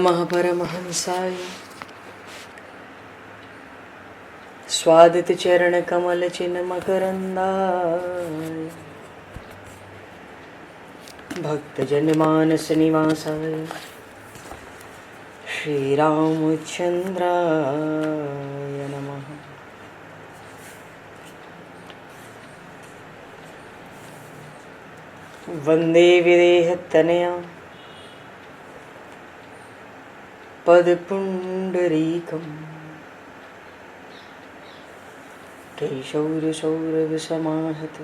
महापरमहंसाय स्वादित चरण कमल चिन्ह मकरंदाय भक्तजन मानस निवासाय श्री रामचंद्राय नमः। वंदे विदेहतनया पदपुंडरीकं केशौरसौरभसमाहत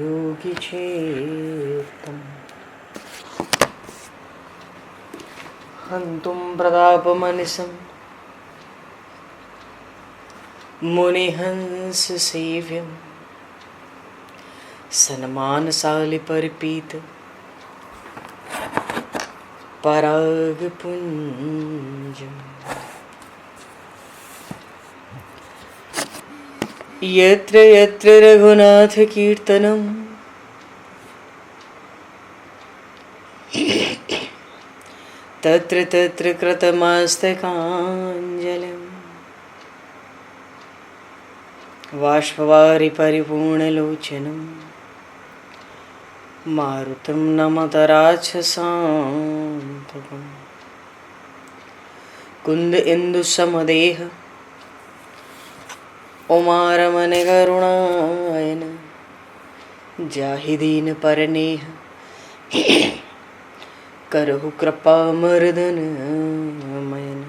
योगिचेतं हन्तुं प्रतापमनिशं मुनिहंससेव्यं सन्मानशालिपरिपीत परागपुञ्जम् यत्र यत्र रघुनाथकीर्तनं तत्र तत्र कृतमस्तकाञ्जलिं बाष्पवारि परिपूर्णलोचनं मारुतं नमत राक्षसान्तकं कुन्द इंदुसमदेह उमारमण करुणायन जाहि दीन परनेह करहु कृपा मर्दन मयन।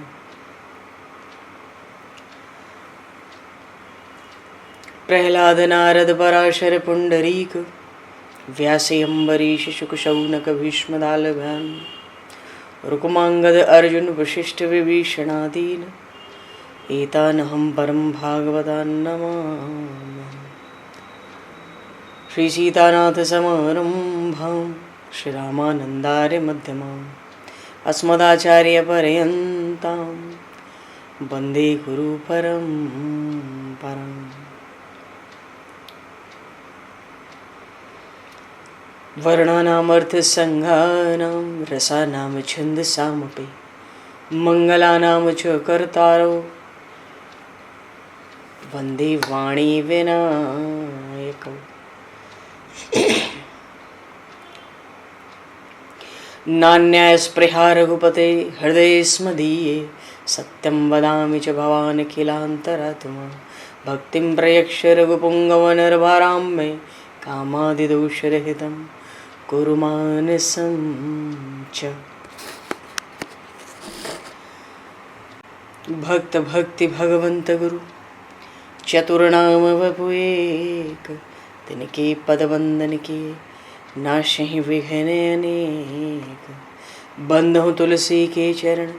प्रहलाद नारद पराशर पुंडरीक व्यासे अम्बरीश शुक शौनक भीष्म दालभान रुक्मांगद अर्जुन वशिष्ठ विभीषणादीन एतानहं परम भागवतान् नमामि। श्री सीतानाथ समारंभां श्री रामानन्दार्य मध्यमाम् अस्मदाचार्य पर्यन्तां वन्दे गुरु परम्पराम्। वर्णानामर्थ संज्ञानां रसानां छन्दसामपि मंगलानां च कर्तारो वन्दे वाणी विनायकौ। नान्यास्पृहा रघुपते हृदये स्मदीये सत्यं वदामि च भवान् किलान्तरात्मा भक्तिं प्रयक्ष रघुपुङ्गवनर्वरां मे कामादिदोषरहितं कुरु मानसं च। भक्त भक्ति भगवंत गुरु चतुर्नाम वपु एक तिनके पद वंदन के नाशहि विघ्न अनेक। बंधु तुलसी के चरण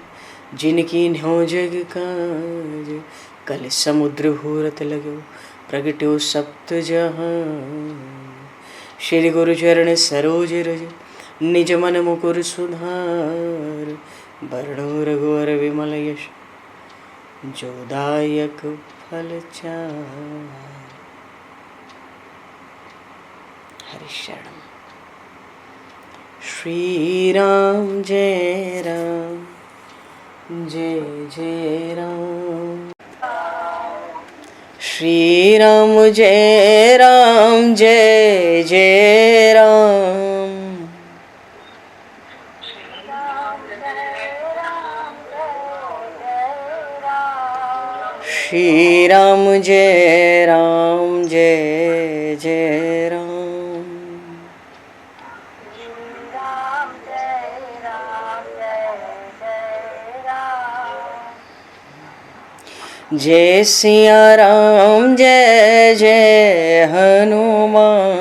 जिनकी न्यो जग काज कल समुद्र घोरत लगो प्रगट्यो सप्त जहान। श्री गुरु चरण सरोज रज निज मन मुकुर सुधार वर्णो रघुवर विमल यश जोदायक फलचार। हरिशरण श्री राम जय राम जय जय राम श्री राम जय राम जय जय राम श्री राम जय राम जय जय राम जय सिया राम जय जय हनुमान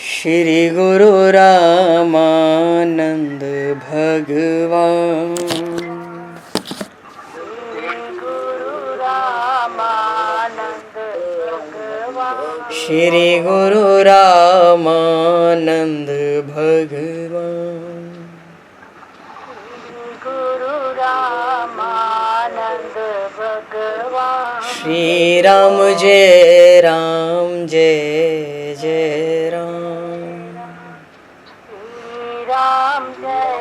श्री गुरु रामानंद भगवान श्री गुरु रामानंद भगवान श्री राम जय राम जय जय राम। श्री राम जय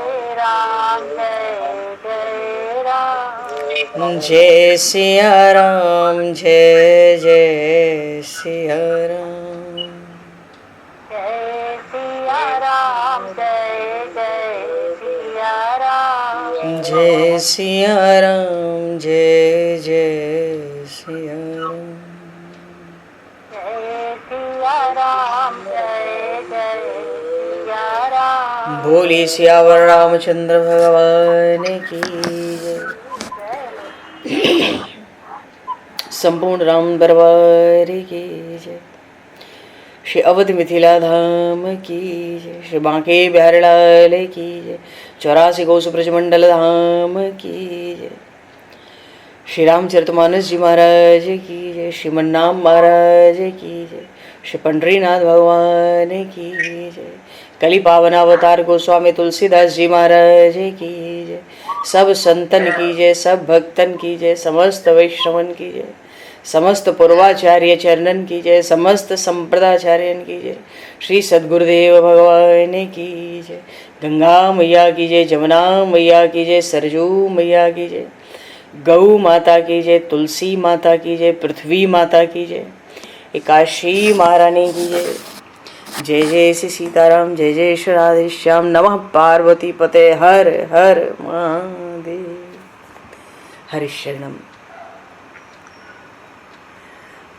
जय राम। जय सिया राम जय जय सिया राम। जय सिया राम जय जय सिया राम। जय सिया राम जय जय सिया राम। जय सिया राम जय जय सिया राम। बोली सियावर रामचंद्र भगवान की जय। संपूर्ण राम दरबार की जय। श्री अवध मिथिला धाम की जय। श्री बांके बिहारी लाल की जय। 84 कोस ब्रजमंडल धाम की जय। श्री रामचरितमानस जी महाराज की जय। श्रीमन्नाम महाराज की जय। श्री पंडरीनाथ भगवान की जय। कली पावन अवतार गोस्वामी तुलसीदास जी महाराज की जय। सब संतन की जय, सब भक्तन की जय, समस्त वैष्णवन की जय, समस्त पूर्वाचार्य चरणन की जय, समस्त संप्रदाचार्यन की जय। श्री सद्गुरुदेव भगवान की जय। गंगा मैया की जय, जमुना मैया की जय, सरजू मैया की जय, गौ माता की जय, तुलसी माता की जय, पृथ्वी माता की जय, एकाशी महारानी की जय। जय जय श्री सीताराम, जय जय श्री राधेश्याम। नमः पार्वती पते हर हर महादेव। हरिशरणम।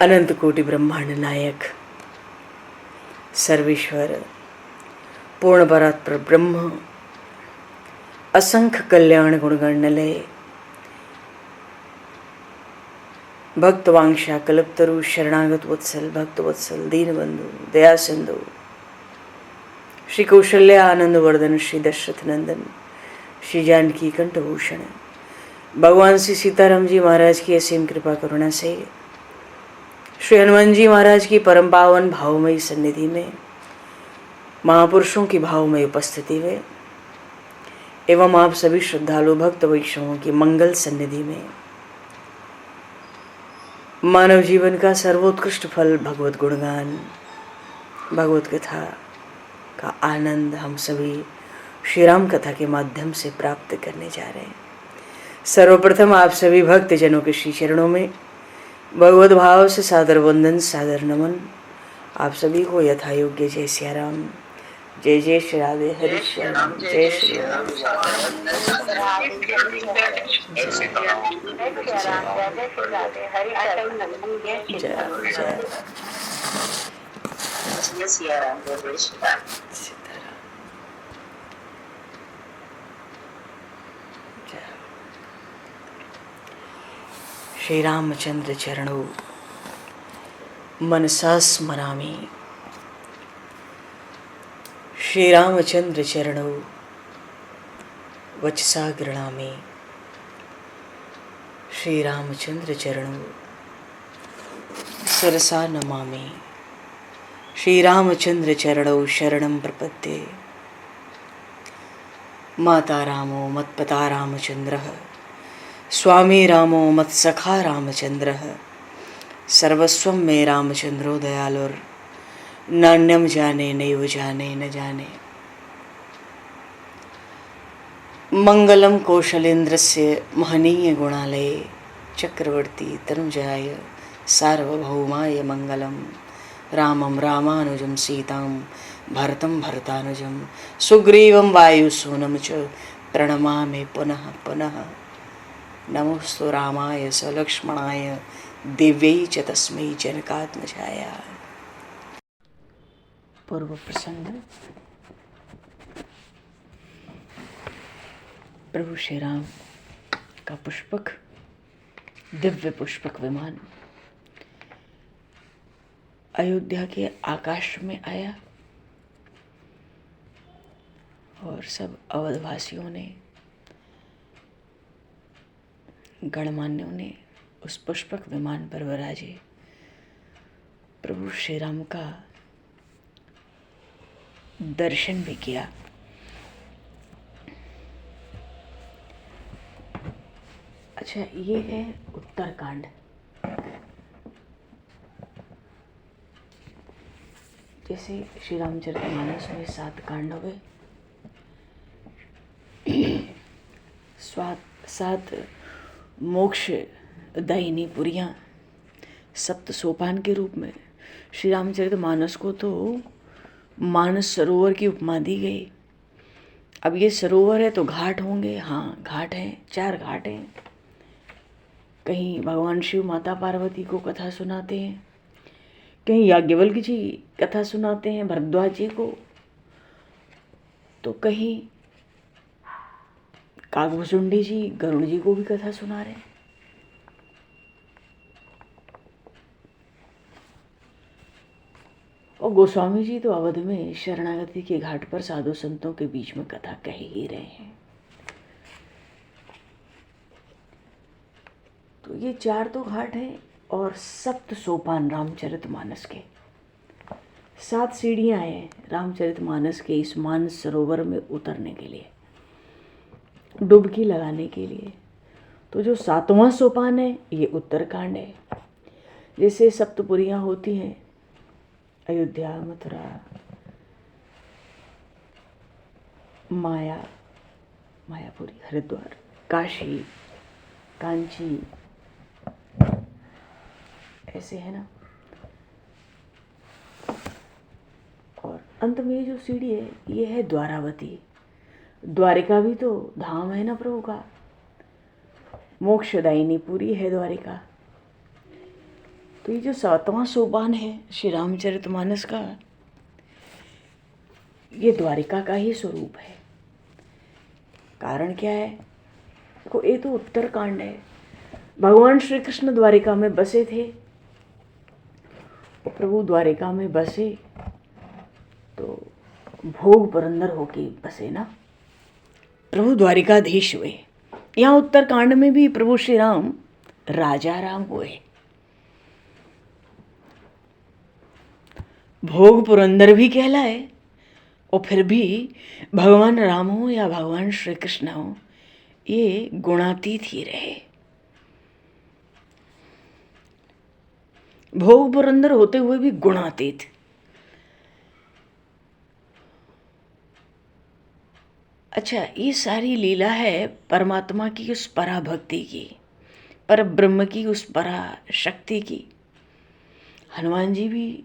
अनंत कोटि ब्रह्मांड नायक सर्वेश्वर पूर्ण परात्पर ब्रह्म असंख्य कल्याण गुणगणलय भक्तवांशा कल्पतरु शरणागत वत्सल भक्त वत्सल दीनबंधु दया सिंधु श्री कौशल्य आनंद वर्धन श्री दशरथ नंदन श्री जानकी कंठभूषण भगवान श्री सीताराम जी महाराज की असीम कृपा करुणा से श्री हनुमान जी महाराज की परम पावन भावमयी सन्निधि में महापुरुषों की भावमयी उपस्थिति में एवं आप सभी श्रद्धालु भक्त वैष्णवों की मंगल सन्निधि में मानव जीवन का सर्वोत्कृष्ट फल भगवत गुणगान भगवत कथा का आनंद हम सभी श्री राम कथा के माध्यम से प्राप्त करने जा रहे हैं। सर्वप्रथम आप सभी भक्त जनों के श्री चरणों में भगवत भाव से सादर वंदन सादर नमन। आप सभी को यथा योग्य जय सिया राम, जय जय श्री राधे हरि श्याम, जय श्री राम। श्री रामचंद्र चरणों मनसा स्मरामि। श्री रामचंद्र चरणों वचसा गृणामि। श्री रामचंद्र चरणों शिरसा नमामि। श्री रामचंद्र चरणों शरणं प्रपद्ये। माता रामो मत्पता रामचंद्रः, स्वामी रामो मत्सखा रामचंद्रः, सर्वस्वं मे रामचंद्रो दयालुर्, नान्यं जाने नैव जाने न जाने। मंगलम कौशलेन्द्रस्य महनीय गुणालये, चक्रवर्ती तनुजाय सार्वभौमाय मंगलम। रामं रामानुजं सीतां भरतं भरतानुजं, सुग्रीवं वायुसूनं च प्रणमामि पुनः पुनः। नमोस्तु रामाय सलक्ष्मणाय दिव्यै च तस्मै जनकात्मजाय। पूर्व प्रसंग। प्रभु श्री राम का पुष्पक दिव्य पुष्पक विमान अयोध्या के आकाश में आया और सब अवधवासियों ने, गणमान्यों ने उस पुष्पक विमान पर विराजे प्रभु श्री राम का दर्शन भी किया। अच्छा, ये है उत्तरकांड। जैसे श्री रामचरितमानस में 7 कांड हुए, 7 मोक्ष दायिनी पुरियाँ 7 सोपान के रूप में श्री रामचरितमानस को तो मानस सरोवर की उपमा दी गई। अब ये सरोवर है तो घाट होंगे, हाँ घाट हैं, 4 घाट हैं। कहीं भगवान शिव माता पार्वती को कथा सुनाते हैं, कहीं याज्ञवल्क जी कथा सुनाते हैं भरद्वाज जी को, तो कहीं काकभुसुंडी जी गरुड़ जी को भी कथा सुना रहे हैं। और गोस्वामी जी तो अवध में शरणागति के घाट पर साधु संतों के बीच में कथा कह ही रहे हैं। तो ये 4 तो घाट हैं और 7 सोपान रामचरितमानस के, 7 सीढ़ियाँ हैं रामचरितमानस के इस मानस सरोवर में उतरने के लिए, डुबकी लगाने के लिए। तो जो 7वां सोपान है ये उत्तरकांड है। जैसे सप्तपुरियाँ होती हैं, अयोध्या, मथुरा, मायापुरी, हरिद्वार, काशी, कांची, ऐसे है ना। और अंत में जो सीढ़ी है ये है द्वारावती। द्वारिका भी तो धाम है ना प्रभु का, मोक्षदायिनी पुरी है द्वारिका। तो ये जो 7वां सोपान है श्री रामचरितमानस का, ये द्वारिका का ही स्वरूप है। कारण क्या है? देखो, ये तो उत्तरकांड है। भगवान श्री कृष्ण द्वारिका में बसे थे, और प्रभु द्वारिका में बसे तो भोग पुरंदर होके बसे ना, प्रभु द्वारिकाधीश हुए। यहाँ उत्तरकांड में भी प्रभु श्री राम राजा राम हुए, भोग पुरंदर भी कहलाए, और फिर भी भगवान राम हो या भगवान श्री कृष्ण हो, ये गुणातीत ही रहे। भोग पुरंदर होते हुए भी गुणातीत। अच्छा, ये सारी लीला है परमात्मा की उस पराभक्ति की, पर ब्रह्म की उस परा शक्ति की। हनुमान जी भी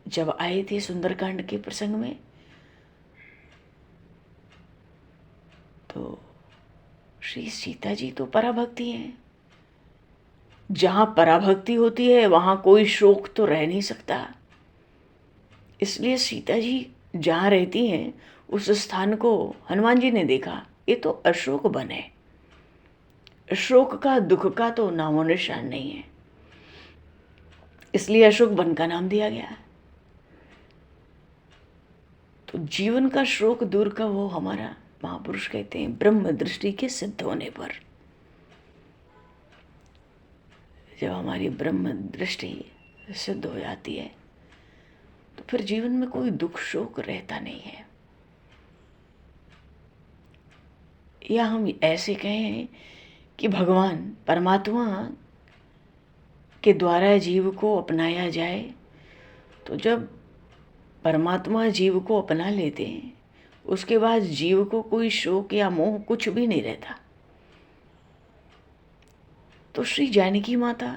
जब आए थे सुंदरकांड के प्रसंग में, तो श्री सीता जी तो पराभक्ति हैं। जहाँ पराभक्ति होती है वहाँ कोई शोक तो रह नहीं सकता। इसलिए सीता जी जहाँ रहती हैं उस स्थान को हनुमान जी ने देखा, ये तो अशोक वन है, अशोक का दुख का तो नामो निशान नहीं है, इसलिए अशोक वन का नाम दिया गया। तो जीवन का शोक दूर का वो हमारा महापुरुष कहते हैं ब्रह्म दृष्टि के सिद्ध होने पर। जब हमारी ब्रह्म दृष्टि सिद्ध हो जाती है तो फिर जीवन में कोई दुख शोक रहता नहीं है। या हम ऐसे कहें कि भगवान परमात्मा के द्वारा जीव को अपनाया जाए, तो जब परमात्मा जीव को अपना लेते हैं उसके बाद जीव को कोई शोक या मोह कुछ भी नहीं रहता। तो श्री जानकी माता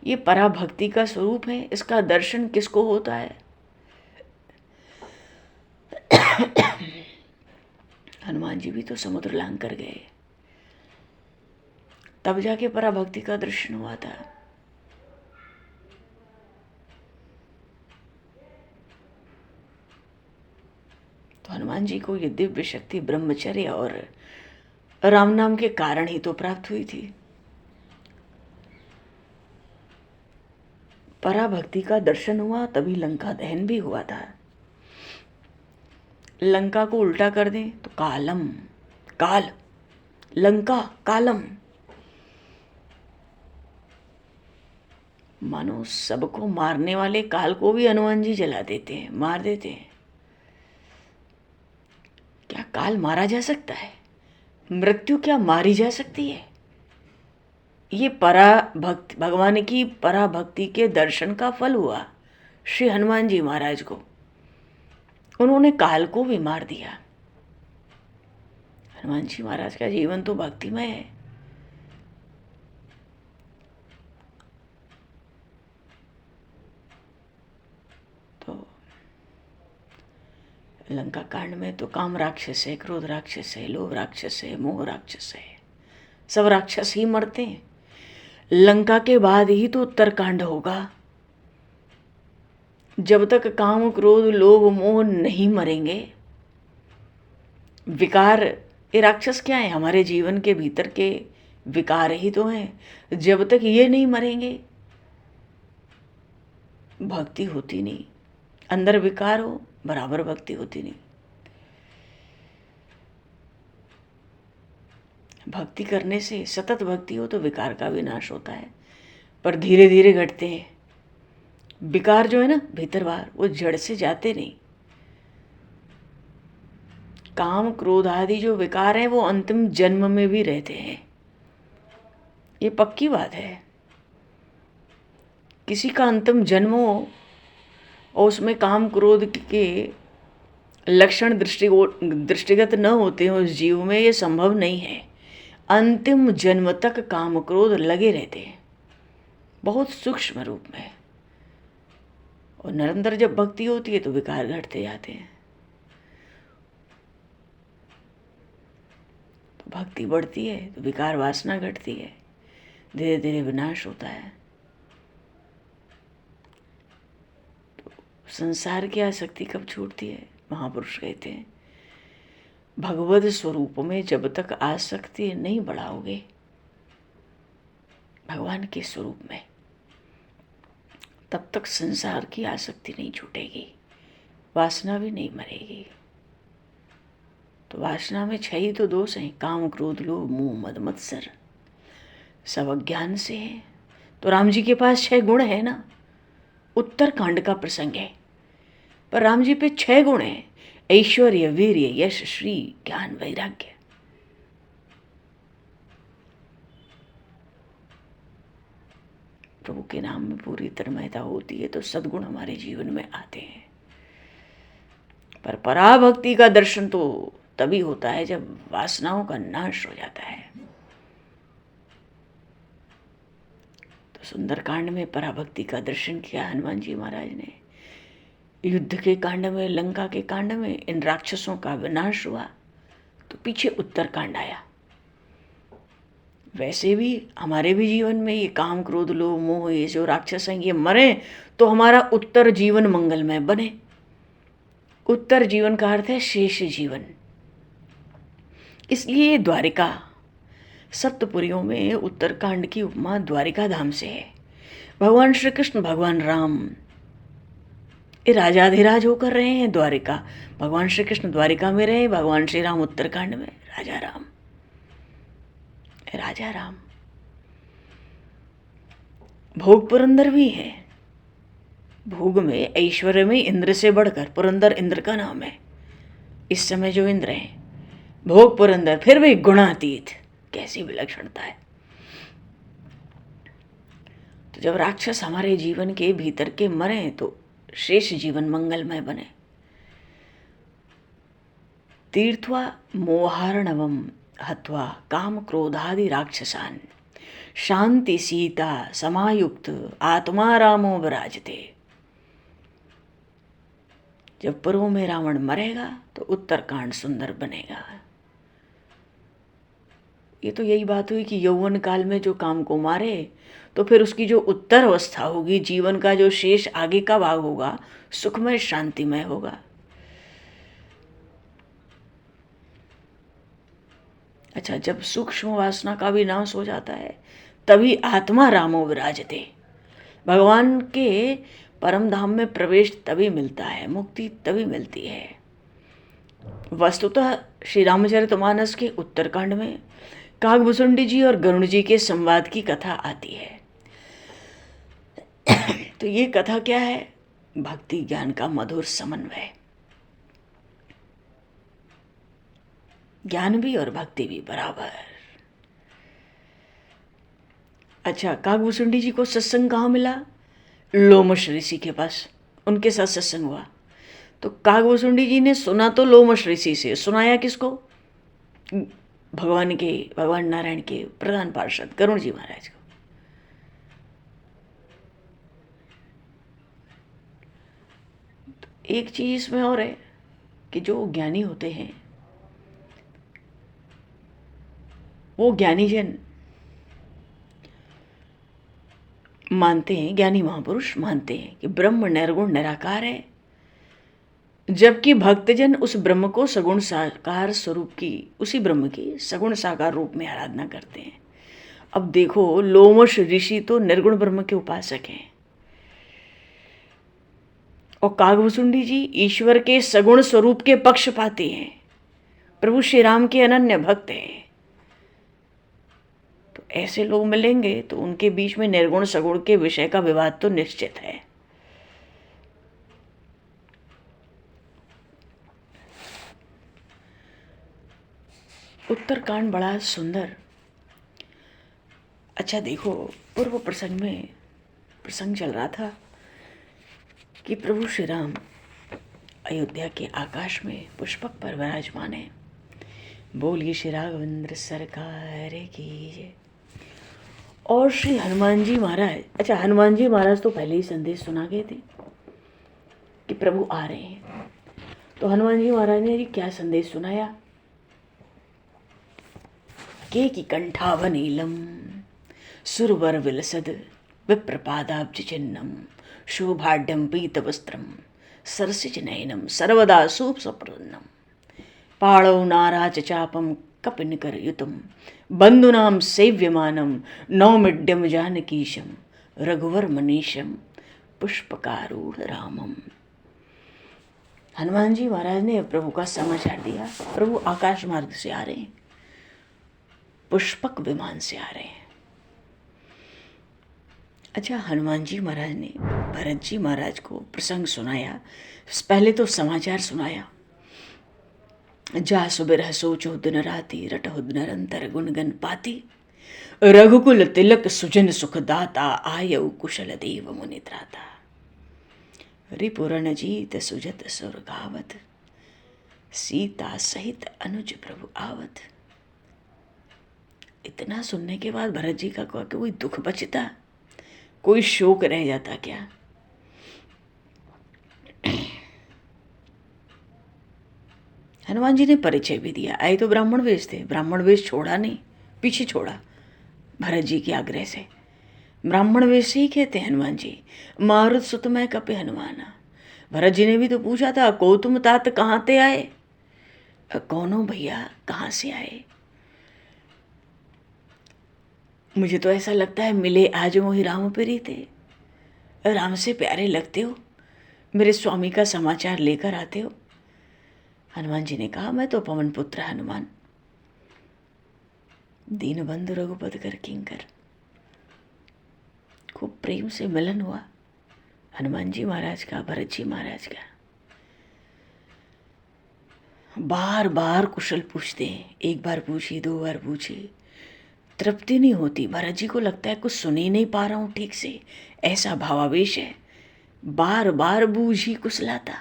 ये पराभक्ति का स्वरूप है। इसका दर्शन किसको होता है? हनुमान जी भी तो समुद्र लांघ कर गए, तब जाके पराभक्ति का दर्शन हुआ था। तो हनुमान जी को ये दिव्य शक्ति ब्रह्मचर्य और राम नाम के कारण ही तो प्राप्त हुई थी। पराभक्ति का दर्शन हुआ तभी लंका दहन भी हुआ था। लंका को उल्टा कर दें तो कालम, काल, लंका कालम, मानो सबको मारने वाले काल को भी हनुमान जी जला देते हैं, मार देते हैं। क्या काल मारा जा सकता है? मृत्यु क्या मारी जा सकती है? ये पराभक्ति, भगवान की पराभक्ति के दर्शन का फल हुआ श्री हनुमान जी महाराज को। उन्होंने काल को भी मार दिया। हनुमान जी महाराज का जीवन तो भक्तिमय है। तो लंका कांड में तो काम राक्षस है, क्रोध राक्षस है, लोभ राक्षस है, मोह राक्षस है, सब राक्षस ही मरते हैं। लंका के बाद ही तो उत्तरकांड होगा। जब तक काम क्रोध लोभ मोह नहीं मरेंगे, विकार, ये राक्षस क्या है? हमारे जीवन के भीतर के विकार ही तो हैं। जब तक ये नहीं मरेंगे भक्ति होती नहीं। अंदर विकार हो बराबर भक्ति होती नहीं। भक्ति करने से, सतत भक्ति हो तो विकार का विनाश होता है, पर धीरे धीरे घटते हैं। विकार जो है ना भीतर बाहर, वो जड़ से जाते नहीं। काम क्रोध आदि जो विकार हैं वो अंतिम जन्म में भी रहते हैं, ये पक्की बात है। किसी का अंतिम जन्म हो और उसमें काम क्रोध के लक्षण दृष्टिगत न होते हो उस जीव में, ये संभव नहीं है। अंतिम जन्म तक काम क्रोध लगे रहते हैं, बहुत सूक्ष्म रूप में। और निरंतर जब भक्ति होती है तो विकार घटते जाते हैं। तो भक्ति बढ़ती है तो विकार वासना घटती है, धीरे धीरे विनाश होता है। तो संसार की आसक्ति कब छूटती है? महापुरुष कहते हैं भगवद स्वरूप में जब तक आसक्ति नहीं बढ़ाओगे, भगवान के स्वरूप में, तब तक संसार की आसक्ति नहीं छूटेगी, वासना भी नहीं मरेगी। तो वासना में 6 ही तो दोष हैं, काम क्रोध लोभ मोह मद मत्सर, सब अज्ञान से है। तो राम जी के पास 6 गुण है ना, उत्तरकांड का प्रसंग है, पर राम जी पे 6 गुण हैं, ऐश्वर्य वीर्य यश श्री ज्ञान वैराग्य। प्रभु के नाम में पूरी तन्मयता होती है तो सद्गुण हमारे जीवन में आते हैं। पर पराभक्ति का दर्शन तो तभी होता है जब वासनाओं का नाश हो जाता है। तो सुंदरकांड में पराभक्ति का दर्शन किया हनुमान जी महाराज ने। युद्ध के कांड में, लंका के कांड में इन राक्षसों का विनाश हुआ तो पीछे उत्तरकांड आया। वैसे भी हमारे भी जीवन में ये काम क्रोध लोभ मोह, ये जो राक्षस हैं, ये मरे तो हमारा उत्तर जीवन मंगलमय बने। उत्तर जीवन का अर्थ है शेष जीवन। इसलिए द्वारिका, सप्तपुरियों में उत्तरकांड की उपमा द्वारिका धाम से है। भगवान श्री कृष्ण, भगवान राम ये राजाधिराज होकर रहे हैं द्वारिका। भगवान श्री कृष्ण द्वारिका में रहे, भगवान श्री राम उत्तरकांड में, राजा राम, राजा राम। भोग पुरंदर भी है। भोग में, ऐश्वर्य में इंद्र से बढ़कर पुरंदर इंद्र का नाम है। इस समय जो इंद्र है भोग पुरंदर, फिर भी गुणातीत, कैसी विलक्षणता है। तो जब राक्षस हमारे जीवन के भीतर के मरे तो शेष जीवन मंगलमय बने। तीर्थवा मोहार्णवम हत्वा काम क्रोधादि राक्षसान शांति सीता समायुक्त आत्मा रामो विराजते। जब पूर्व में रावण मरेगा तो उत्तरकांड सुंदर बनेगा। ये तो यही बात हुई कि यौवन काल में जो काम को मारे तो फिर उसकी जो उत्तर अवस्था होगी, जीवन का जो शेष आगे का भाग होगा, सुखमय शांतिमय होगा। अच्छा, जब सूक्ष्म वासना का भी नाश हो जाता है तभी आत्मा रामो विराजते। भगवान के परम धाम में प्रवेश तभी मिलता है, मुक्ति तभी मिलती है। वस्तुतः श्री रामचरितमानस के उत्तरकांड में काकभुसुंडी जी और गरुड़ जी के संवाद की कथा आती है। तो ये कथा क्या है? भक्ति ज्ञान का मधुर समन्वय। ज्ञान भी और भक्ति भी बराबर। अच्छा, काकभुसुंडी जी को सत्संग कहाँ मिला? लोमश ऋषि के पास उनके साथ सत्संग हुआ। तो कागभूषुंडी जी ने सुना तो लोमश ऋषि से, सुनाया किसको? भगवान नारायण के प्रधान पार्षद गरुड़ जी महाराज को। एक चीज इसमें और है कि जो ज्ञानी होते हैं वो ज्ञानी जन मानते हैं, ज्ञानी महापुरुष मानते हैं कि ब्रह्म निर्गुण निराकार है, जबकि भक्तजन उस ब्रह्म को सगुण साकार स्वरूप की, उसी ब्रह्म की सगुण साकार रूप में आराधना करते हैं। अब देखो, लोमश ऋषि तो निर्गुण ब्रह्म के उपासक हैं और कागभूषुंडी जी ईश्वर के सगुण स्वरूप के पक्षपाती हैं, प्रभु श्री राम के अनन्य भक्त हैं। तो ऐसे लोग मिलेंगे तो उनके बीच में निर्गुण सगुण के विषय का विवाद तो निश्चित है। उत्तरकांड बड़ा सुंदर। अच्छा देखो, पूर्व प्रसंग में प्रसंग चल रहा था कि प्रभु श्री राम अयोध्या के आकाश में पुष्पक पर विराजमान है। बोलिए श्री राघवेंद्र सरकार की जय। और श्री हनुमान जी महाराज, अच्छा हनुमान जी महाराज तो पहले ही संदेश सुना गए थे कि प्रभु आ रहे हैं। तो हनुमान जी महाराज ने जी क्या संदेश सुनाया? के की कंठावनीलम सुरवर विलसद विप्रपादाब्ज चिन्नम शोभाढ्यम पीतवस्त्रम सरसिज नयनम सर्वदा सुप्रसन्नम पाणौ नाराज चापम कपिनकर युतम बंधुनाम सेव्यमानम नौमिड्यम जानकीशम रघुवर मनीशम पुष्पकारूढ़ रामम। हनुमान जी महाराज ने प्रभु का समाचार दिया। प्रभु आकाश मार्ग से आ रहे हैं, पुष्पक विमान से आ रहे हैं। अच्छा, हनुमान जी महाराज ने भरत जी महाराज को प्रसंग सुनाया। पहले तो समाचार सुनाया। जा सुबिरह सोचो दिन राति रटहु निरंतर गुणगन पाती रघुकुल तिलक सुजन सुखदाता आयु कुशल देव मुनि त्राता रिपुरण जीत सुजत सुर गावत सीता सहित अनुज प्रभु आवत। इतना सुनने के बाद भरत जी का कोई दुख बचता, कोई शोक रह जाता क्या? हनुमान जी ने परिचय भी दिया। आए तो ब्राह्मण वेश थे, ब्राह्मण वेश छोड़ा नहीं, पीछे छोड़ा भरत जी के आग्रह से। ब्राह्मण वेश से ही कहते हैं हनुमान जी, मारुत सुत मैं कपे हनुमाना। भरत जी ने भी तो पूछा था, को तुम तात कहाँ ते आए? कौनो भैया, कहाँ से आए? मुझे तो ऐसा लगता है मिले आज मोहि राम प्री थे, राम से प्यारे लगते हो, मेरे स्वामी का समाचार लेकर आते हो। हनुमान जी ने कहा, मैं तो पवन पुत्र हनुमान, दीन बंधु रघुपति कर किंकर। खूब प्रेम से मिलन हुआ हनुमान जी महाराज का, भरत जी महाराज का। बार बार कुशल पूछते हैं, एक बार पूछी, दो बार पूछी, तृप्ति नहीं होती। भरत जी को लगता है कुछ सुन ही नहीं पा रहा हूं ठीक से, ऐसा भावावेश है। बार बार बूझी कुशलाता।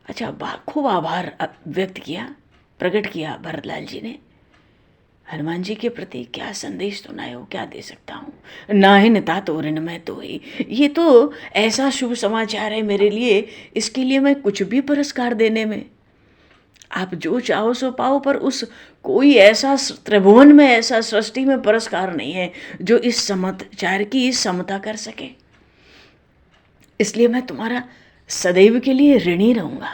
अच्छा, खूब आभार व्यक्त किया, प्रकट किया भरतलाल जी ने हनुमान जी के प्रति। क्या संदेश सुनाए हो, क्या दे सकता हूँ? नाहिन तात ओरिन मैं तो ही, ये तो ऐसा शुभ समाचार है मेरे लिए, इसके लिए मैं कुछ भी पुरस्कार देने में, आप जो चाहो सो पाओ, पर उस कोई ऐसा त्रिभुवन में, ऐसा सृष्टि में पुरस्कार नहीं है जो इस समाचार की समता कर सके। इसलिए मैं तुम्हारा सदैव के लिए ऋणी रहूंगा,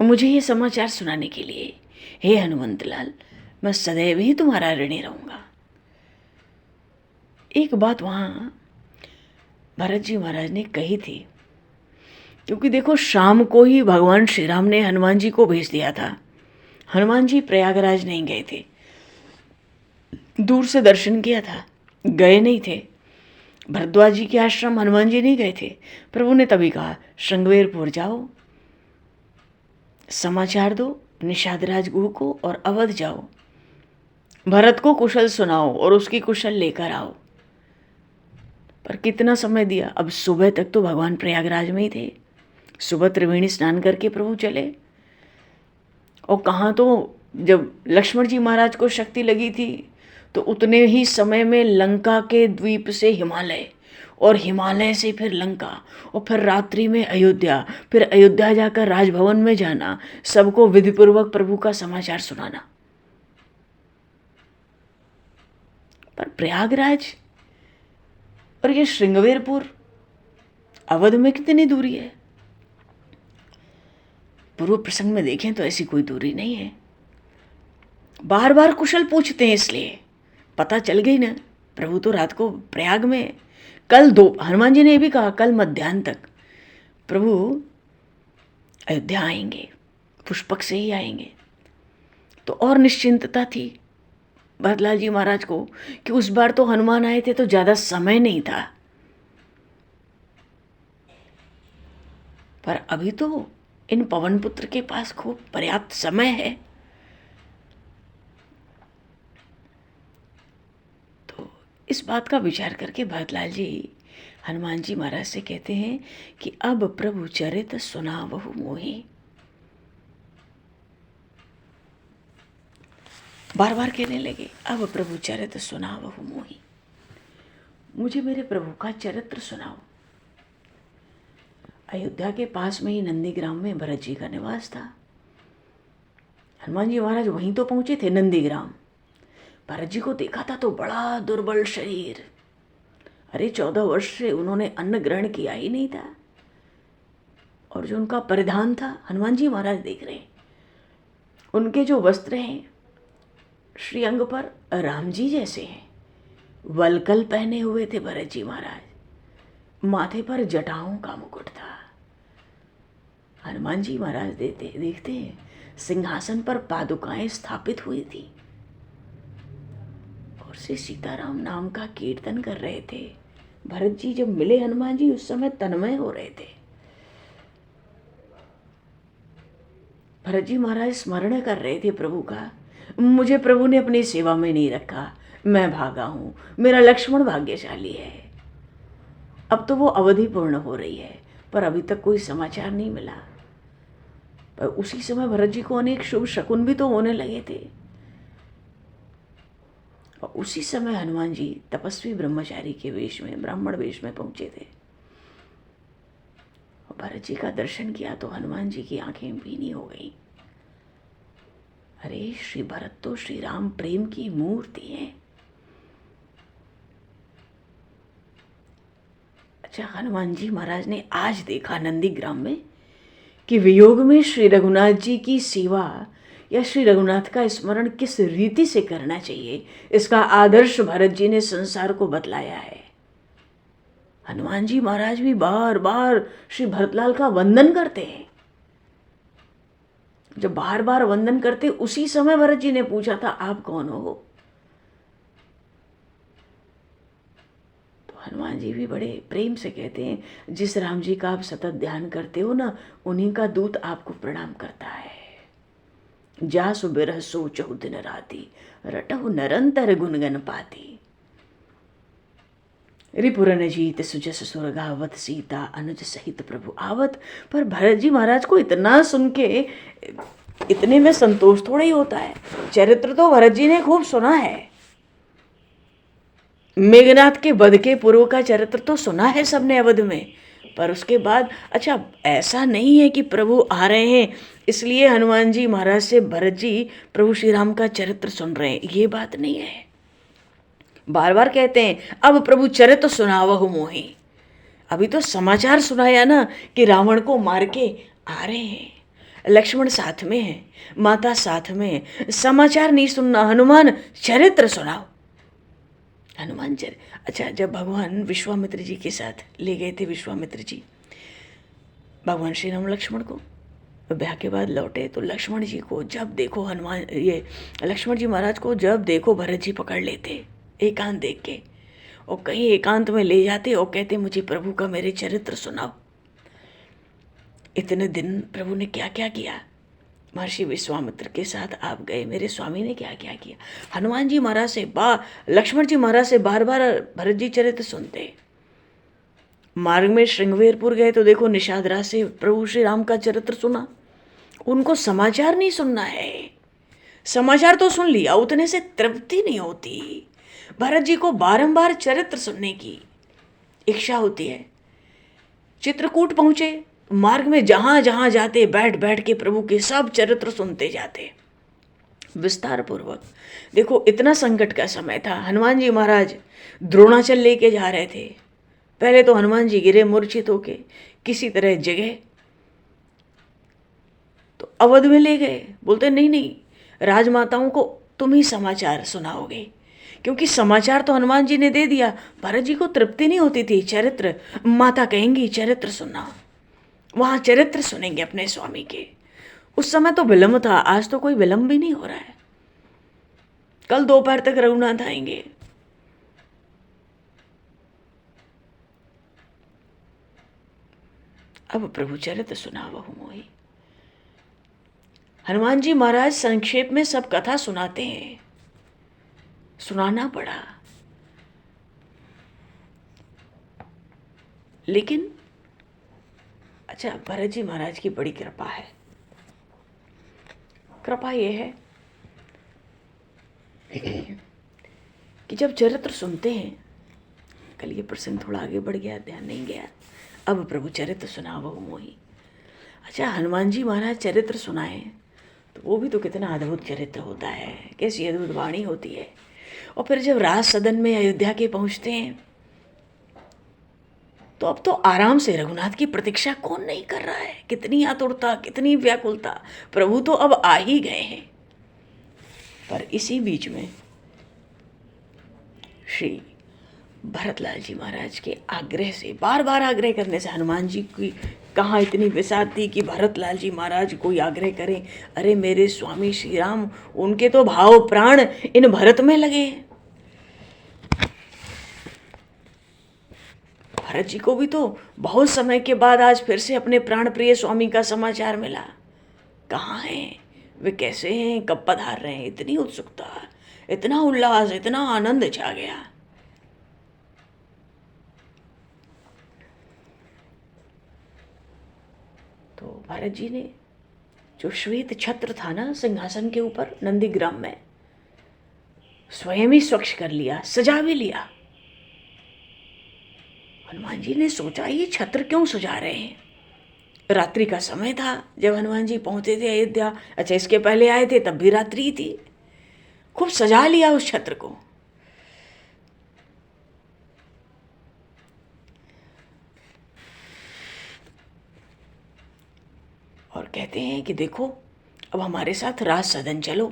मुझे ये समाचार सुनाने के लिए। हे हनुमंत लाल, मैं सदैव ही तुम्हारा ऋणी रहूंगा। एक बात वहां भरत जी महाराज ने कही थी, क्योंकि देखो शाम को ही भगवान श्री राम ने हनुमान जी को भेज दिया था। हनुमान जी प्रयागराज नहीं गए थे, दूर से दर्शन किया था, गए नहीं थे। भरद्वाज जी के आश्रम हनुमान जी नहीं गए थे। प्रभु ने तभी कहा, श्रृंगवेरपुर जाओ, समाचार दो निषाद राजगुह को, और अवध जाओ, भरत को कुशल सुनाओ और उसकी कुशल लेकर आओ। पर कितना समय दिया? अब सुबह तक तो भगवान प्रयागराज में ही थे। सुबह त्रिवेणी स्नान करके प्रभु चले, और कहाँ तो जब लक्ष्मण जी महाराज को शक्ति लगी थी तो उतने ही समय में लंका के द्वीप से हिमालय, और हिमालय से फिर लंका, और फिर रात्रि में अयोध्या, फिर अयोध्या जाकर राजभवन में जाना, सबको विधिपूर्वक प्रभु का समाचार सुनाना। पर प्रयागराज और ये श्रृंगवेरपुर अवध में कितनी दूरी है? पूर्व प्रसंग में देखें तो ऐसी कोई दूरी नहीं है। बार बार कुशल पूछते हैं, इसलिए पता चल गई ना, प्रभु तो रात को प्रयाग में। कल हनुमान जी ने भी कहा कल मध्याह्न तक प्रभु अयोध्या आएंगे, पुष्पक से ही आएंगे। तो और निश्चिंतता थी भरतलाल जी महाराज को कि उस बार तो हनुमान आए थे तो ज़्यादा समय नहीं था, पर अभी तो इन पवन पुत्र के पास खूब पर्याप्त समय है। तो इस बात का विचार करके भरतलाल जी हनुमान जी महाराज से कहते हैं कि अब प्रभु चरित सुनावहु मोहि। बार बार कहने लगे अब प्रभु चरित्र सुनावहु मोहि, मुझे मेरे प्रभु का चरित्र सुनाओ। अयोध्या के पास में ही नंदीग्राम में भरत जी का निवास था। हनुमान जी महाराज वहीं तो पहुंचे थे नंदीग्राम। भरत जी को देखा था तो बड़ा दुर्बल शरीर, अरे 14 वर्ष से उन्होंने अन्न ग्रहण किया ही नहीं था, और जो उनका परिधान था, हनुमान जी महाराज देख रहे हैं, उनके जो वस्त्र हैं श्री अंग पर राम जी जैसे हैं। वलकल पहने हुए थे भरत जी महाराज, माथे पर जटाओं का मुकुट था। हनुमान जी महाराज देखते हैं सिंहासन पर पादुकाएं स्थापित हुई थी, और श्री सीताराम नाम का कीर्तन कर रहे थे। भरत जी जब मिले हनुमान जी उस समय तन्मय हो रहे थे। भरत जी महाराज स्मरण कर रहे थे प्रभु का, मुझे प्रभु ने अपनी सेवा में नहीं रखा, मैं भागा हूँ, मेरा लक्ष्मण भाग्यशाली है। अब तो वो अवधि पूर्ण हो रही है, पर अभी तक कोई समाचार नहीं मिला। पर उसी समय भरत जी को अनेक शुभ शकुन भी तो होने लगे थे। और उसी समय हनुमान जी तपस्वी ब्रह्मचारी के वेश में, ब्राह्मण वेश में पहुंचे थे। और भरत जी का दर्शन किया तो हनुमान जी की आंखें भीनी हो गई। अरे श्री भरत तो श्री राम प्रेम की मूर्ति हैं। अच्छा, हनुमान जी महाराज ने आज देखा नंदीग्राम में कि वियोग में श्री रघुनाथ जी की सेवा या श्री रघुनाथ का स्मरण किस रीति से करना चाहिए, इसका आदर्श भरत जी ने संसार को बतलाया है। हनुमान जी महाराज भी बार बार श्री भरतलाल का वंदन करते हैं। जब बार बार वंदन करते उसी समय भरत जी ने पूछा था आप कौन हो। तो हनुमान जी भी बड़े प्रेम से कहते हैं जिस राम जी का आप सतत ध्यान करते हो ना, उन्हीं का दूत आपको प्रणाम करता है। जासु बिरह सोचहु दिन राति, रटहु निरंतर गुणगन पाती। रिपुरन जीत सुजस सुरगावत, सीता अनुज सहित प्रभु आवत। पर भरत जी महाराज को इतना सुन के इतने में संतोष थोड़ा ही होता है। चरित्र तो भरत जी ने खूब सुना है। मेघनाथ के वध के पूर्व का चरित्र तो सुना है सबने अवध में, पर उसके बाद अच्छा ऐसा नहीं है कि प्रभु आ रहे हैं इसलिए हनुमान जी महाराज से भरत जी प्रभु श्री राम का चरित्र सुन रहे हैं, ये बात नहीं है। बार बार कहते हैं अब प्रभु चरित्र सुनावहु मोहि। अभी तो समाचार सुनाया ना कि रावण को मार के आ रहे हैं, लक्ष्मण साथ में है, माता साथ में है। समाचार नहीं सुनना, हनुमान चरित्र सुनाओ। हनुमान चरित्र। अच्छा, जब भगवान विश्वामित्र जी के साथ ले गए थे, विश्वामित्र जी भगवान श्री राम लक्ष्मण को ब्याह के बाद लौटे तो लक्ष्मण जी को जब देखो लक्ष्मण जी महाराज को जब देखो भरत जी पकड़ लेते एकांत देख के, और कहीं एकांत में ले जाते और कहते मुझे प्रभु का मेरे चरित्र सुनाओ। इतने दिन प्रभु ने क्या क्या किया, महर्षि विश्वामित्र के साथ आप गए, मेरे स्वामी ने क्या क्या किया। हनुमान जी महाराज से लक्ष्मण जी महाराज से बार बार भरत जी चरित्र सुनते। मार्ग में श्रृंगवेरपुर गए तो देखो निषादरा से प्रभु श्री राम का चरित्र सुना। उनको समाचार नहीं सुनना है, समाचार तो सुन लिया, उतने से तृप्ति नहीं होती। भरत जी को बारंबार चरित्र सुनने की इच्छा होती है। चित्रकूट पहुंचे, मार्ग में जहां जहां जाते बैठ बैठ के प्रभु के सब चरित्र सुनते जाते विस्तार पूर्वक। देखो इतना संकट का समय था, हनुमान जी महाराज द्रोणाचल लेके जा रहे थे। पहले तो हनुमान जी गिरे मूर्छित होके, किसी तरह जगह तो अवध में ले गए। बोलते नहीं नहीं, राजमाताओं को तुम ही समाचार सुनाओगे, क्योंकि समाचार तो हनुमान जी ने दे दिया। भरत जी को तृप्ति नहीं होती थी। चरित्र माता कहेंगी चरित्र सुनना, वहां चरित्र सुनेंगे अपने स्वामी के। उस समय तो विलंब था, आज तो कोई विलंब भी नहीं हो रहा है। कल दोपहर तक रघुनाथ आएंगे। अब प्रभु चरित्र सुना बहु मोही। हनुमान जी महाराज संक्षेप में सब कथा सुनाते हैं, सुनाना पड़ा। लेकिन अच्छा, भरत जी महाराज की बड़ी कृपा है। कृपा यह है कि जब चरित्र सुनते हैं, कल ये प्रसंग थोड़ा आगे बढ़ गया, ध्यान नहीं गया। अब प्रभु चरित्र सुना बहु मोही। अच्छा, हनुमान जी महाराज चरित्र सुनाए तो वो भी तो कितना अद्भुत चरित्र होता है, कैसी अद्भुत वाणी होती है। और फिर जब राज सदन में अयोध्या के पहुंचते हैं तो अब तो आराम से रघुनाथ की प्रतीक्षा कौन नहीं कर रहा है। कितनी आतुरता, कितनी व्याकुलता। प्रभु तो अब आ ही गए हैं। पर इसी बीच में श्री भरतलाल जी महाराज के आग्रह से, बार बार आग्रह करने से, हनुमान जी की कहाँ इतनी विसात थी कि भरतलाल जी महाराज कोई आग्रह करें। अरे मेरे स्वामी श्री राम, उनके तो भाव प्राण इन भरत में लगे। भरत जी को भी तो बहुत समय के बाद आज फिर से अपने प्राण प्रिय स्वामी का समाचार मिला। कहाँ हैं वे, कैसे हैं, कब पधार रहे हैं। इतनी उत्सुकता, इतना उल्लास, इतना आनंद छा गया। तो भरत जी ने जो श्वेत छत्र था ना सिंहासन के ऊपर नंदीग्राम में, स्वयं ही स्वच्छ कर लिया, सजा भी लिया। हनुमान जी ने सोचा ये छत्र क्यों सजा रहे हैं। रात्रि का समय था जब हनुमान जी पहुंचे थे अयोध्या। अच्छा, इसके पहले आए थे तब भी रात्रि थी। खूब सजा लिया उस छत्र को। और कहते हैं कि देखो अब हमारे साथ राज सदन चलो।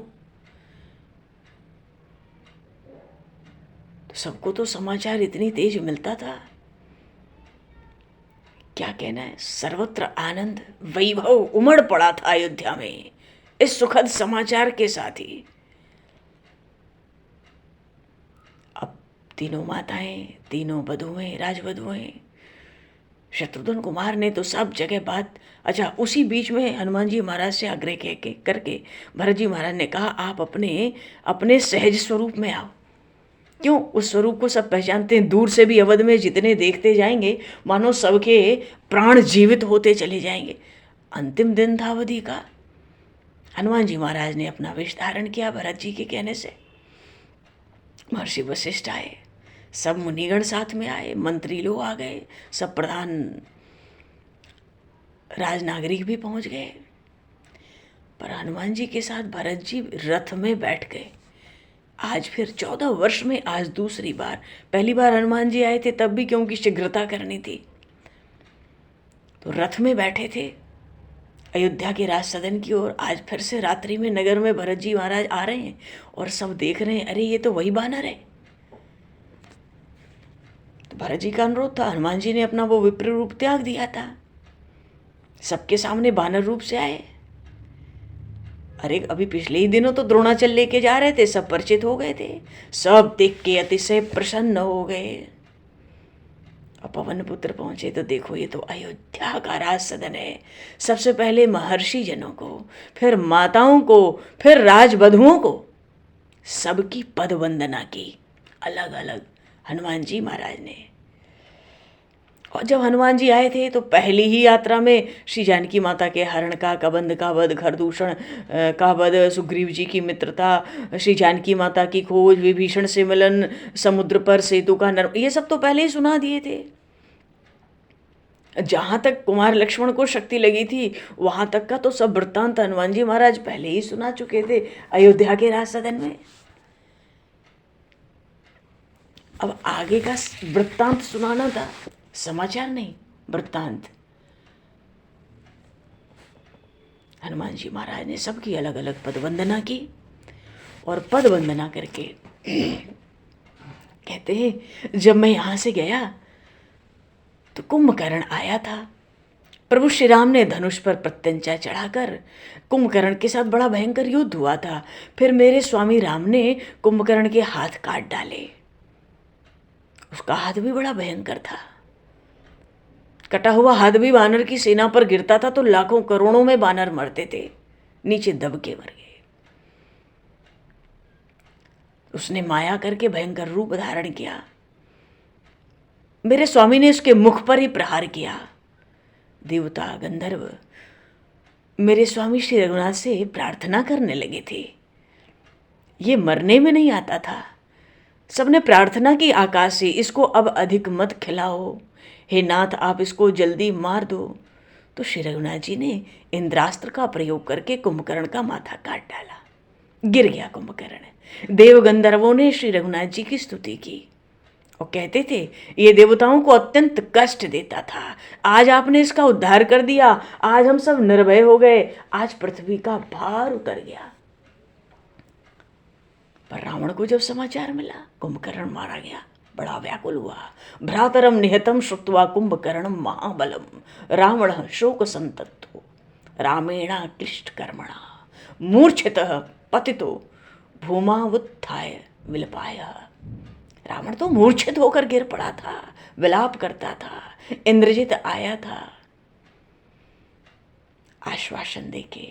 तो सबको तो समाचार इतनी तेज मिलता था, क्या कहना है, सर्वत्र आनंद वैभव उमड़ पड़ा था अयोध्या में इस सुखद समाचार के साथ ही। अब तीनों माताएं, तीनों वधुएं, राजवधुएं, शत्रुघ्न कुमार ने तो सब जगह बात। अच्छा, उसी बीच में हनुमान जी महाराज से आग्रह करके भरत जी महाराज ने कहा आप अपने अपने सहज स्वरूप में आओ। क्यों, उस स्वरूप को सब पहचानते हैं। दूर से भी अवध में जितने देखते जाएंगे मानो सबके प्राण जीवित होते चले जाएंगे। अंतिम दिन था अवधि का। हनुमान जी महाराज ने अपना वेश धारण किया भरत जी के कहने से। महर्षि वशिष्ठ आए, सब मुनिगण साथ में आए, मंत्री लोग आ गए, सब प्रधान राजनागरिक भी पहुंच गए। पर हनुमान जी के साथ भरत जी रथ में बैठ गए। आज फिर 14 वर्ष में आज दूसरी बार। पहली बार हनुमान जी आए थे तब भी क्योंकि शीघ्रता करनी थी, तो रथ में बैठे थे अयोध्या के राज सदन की ओर। आज फिर से रात्रि में नगर में भरत जी महाराज आ रहे हैं और सब देख रहे हैं, अरे ये तो वही बानर है। तो भरत जी का अनुरोध था, हनुमान जी ने अपना वो विप्र रूप त्याग दिया था, सबके सामने बानर रूप से आए। अरे अभी पिछले ही दिनों तो द्रोणाचल लेके जा रहे थे, सब परिचित हो गए थे, सब देख के अतिशय प्रसन्न हो गए। अब पवन पुत्र पहुंचे तो देखो ये तो अयोध्या का राज सदन है। सबसे पहले महर्षि जनों को, फिर माताओं को, फिर राजवधुओं को, सबकी पद वंदना की अलग अलग हनुमान जी महाराज ने। और जब हनुमान जी आए थे तो पहली ही यात्रा में श्री जानकी माता के हरण का, कबंध का वध, खरदूषण का वध, सुग्रीव जी की मित्रता, श्री जानकी माता की खोज, विभीषण से मिलन, समुद्र पर सेतु का ये सब तो पहले ही सुना दिए थे। जहाँ तक कुमार लक्ष्मण को शक्ति लगी थी वहाँ तक का तो सब वृत्तांत हनुमान जी महाराज पहले ही सुना चुके थे अयोध्या के राज सदन में। अब आगे का वृत्तांत सुनाना था, समाचार नहीं, वृत्तांत। हनुमान जी महाराज ने सबकी अलग अलग पद वंदना की और पद वंदना करके कहते हैं जब मैं यहां से गया तो कुंभकर्ण आया था। प्रभु श्री राम ने धनुष पर प्रत्यंचा चढ़ाकर कुंभकर्ण के साथ बड़ा भयंकर युद्ध हुआ था। फिर मेरे स्वामी राम ने कुंभकर्ण के हाथ काट डाले। उसका हाथ भी बड़ा भयंकर था। कटा हुआ हाथ भी बानर की सेना पर गिरता था तो लाखों करोड़ों में बानर मरते थे, नीचे दब के मर गए। उसने माया करके भयंकर रूप धारण किया। मेरे स्वामी ने उसके मुख पर ही प्रहार किया। देवता गंधर्व मेरे स्वामी श्री रघुनाथ से प्रार्थना करने लगे थे। ये मरने में नहीं आता था। सबने प्रार्थना की आकाश से, इसको अब अधिक मत खिलाओ, हे नाथ आप इसको जल्दी मार दो। तो श्री रघुनाथ जी ने इंद्रास्त्र का प्रयोग करके कुंभकर्ण का माथा काट डाला। गिर गया कुंभकर्ण। देव गंधर्वों ने श्री रघुनाथ जी की स्तुति की और कहते थे ये देवताओं को अत्यंत कष्ट देता था, आज आपने इसका उद्धार कर दिया, आज हम सब निर्भय हो गए, आज पृथ्वी का भार उतर गया। पर रावण को जब समाचार मिला कुंभकर्ण मारा गया, बड़ा व्याकुल हुआ। भ्रातरम निहतम श्रुत्वा कुंभकर्णम महाबलम रावण शोक संतप्तो रामेण क्लिष्ट कर्मणा मूर्छितः पतितो भूमावुत्थाय विलपाय। रावण तो मूर्छित होकर गिर पड़ा था, विलाप करता था। इंद्रजित आया था आश्वासन देके,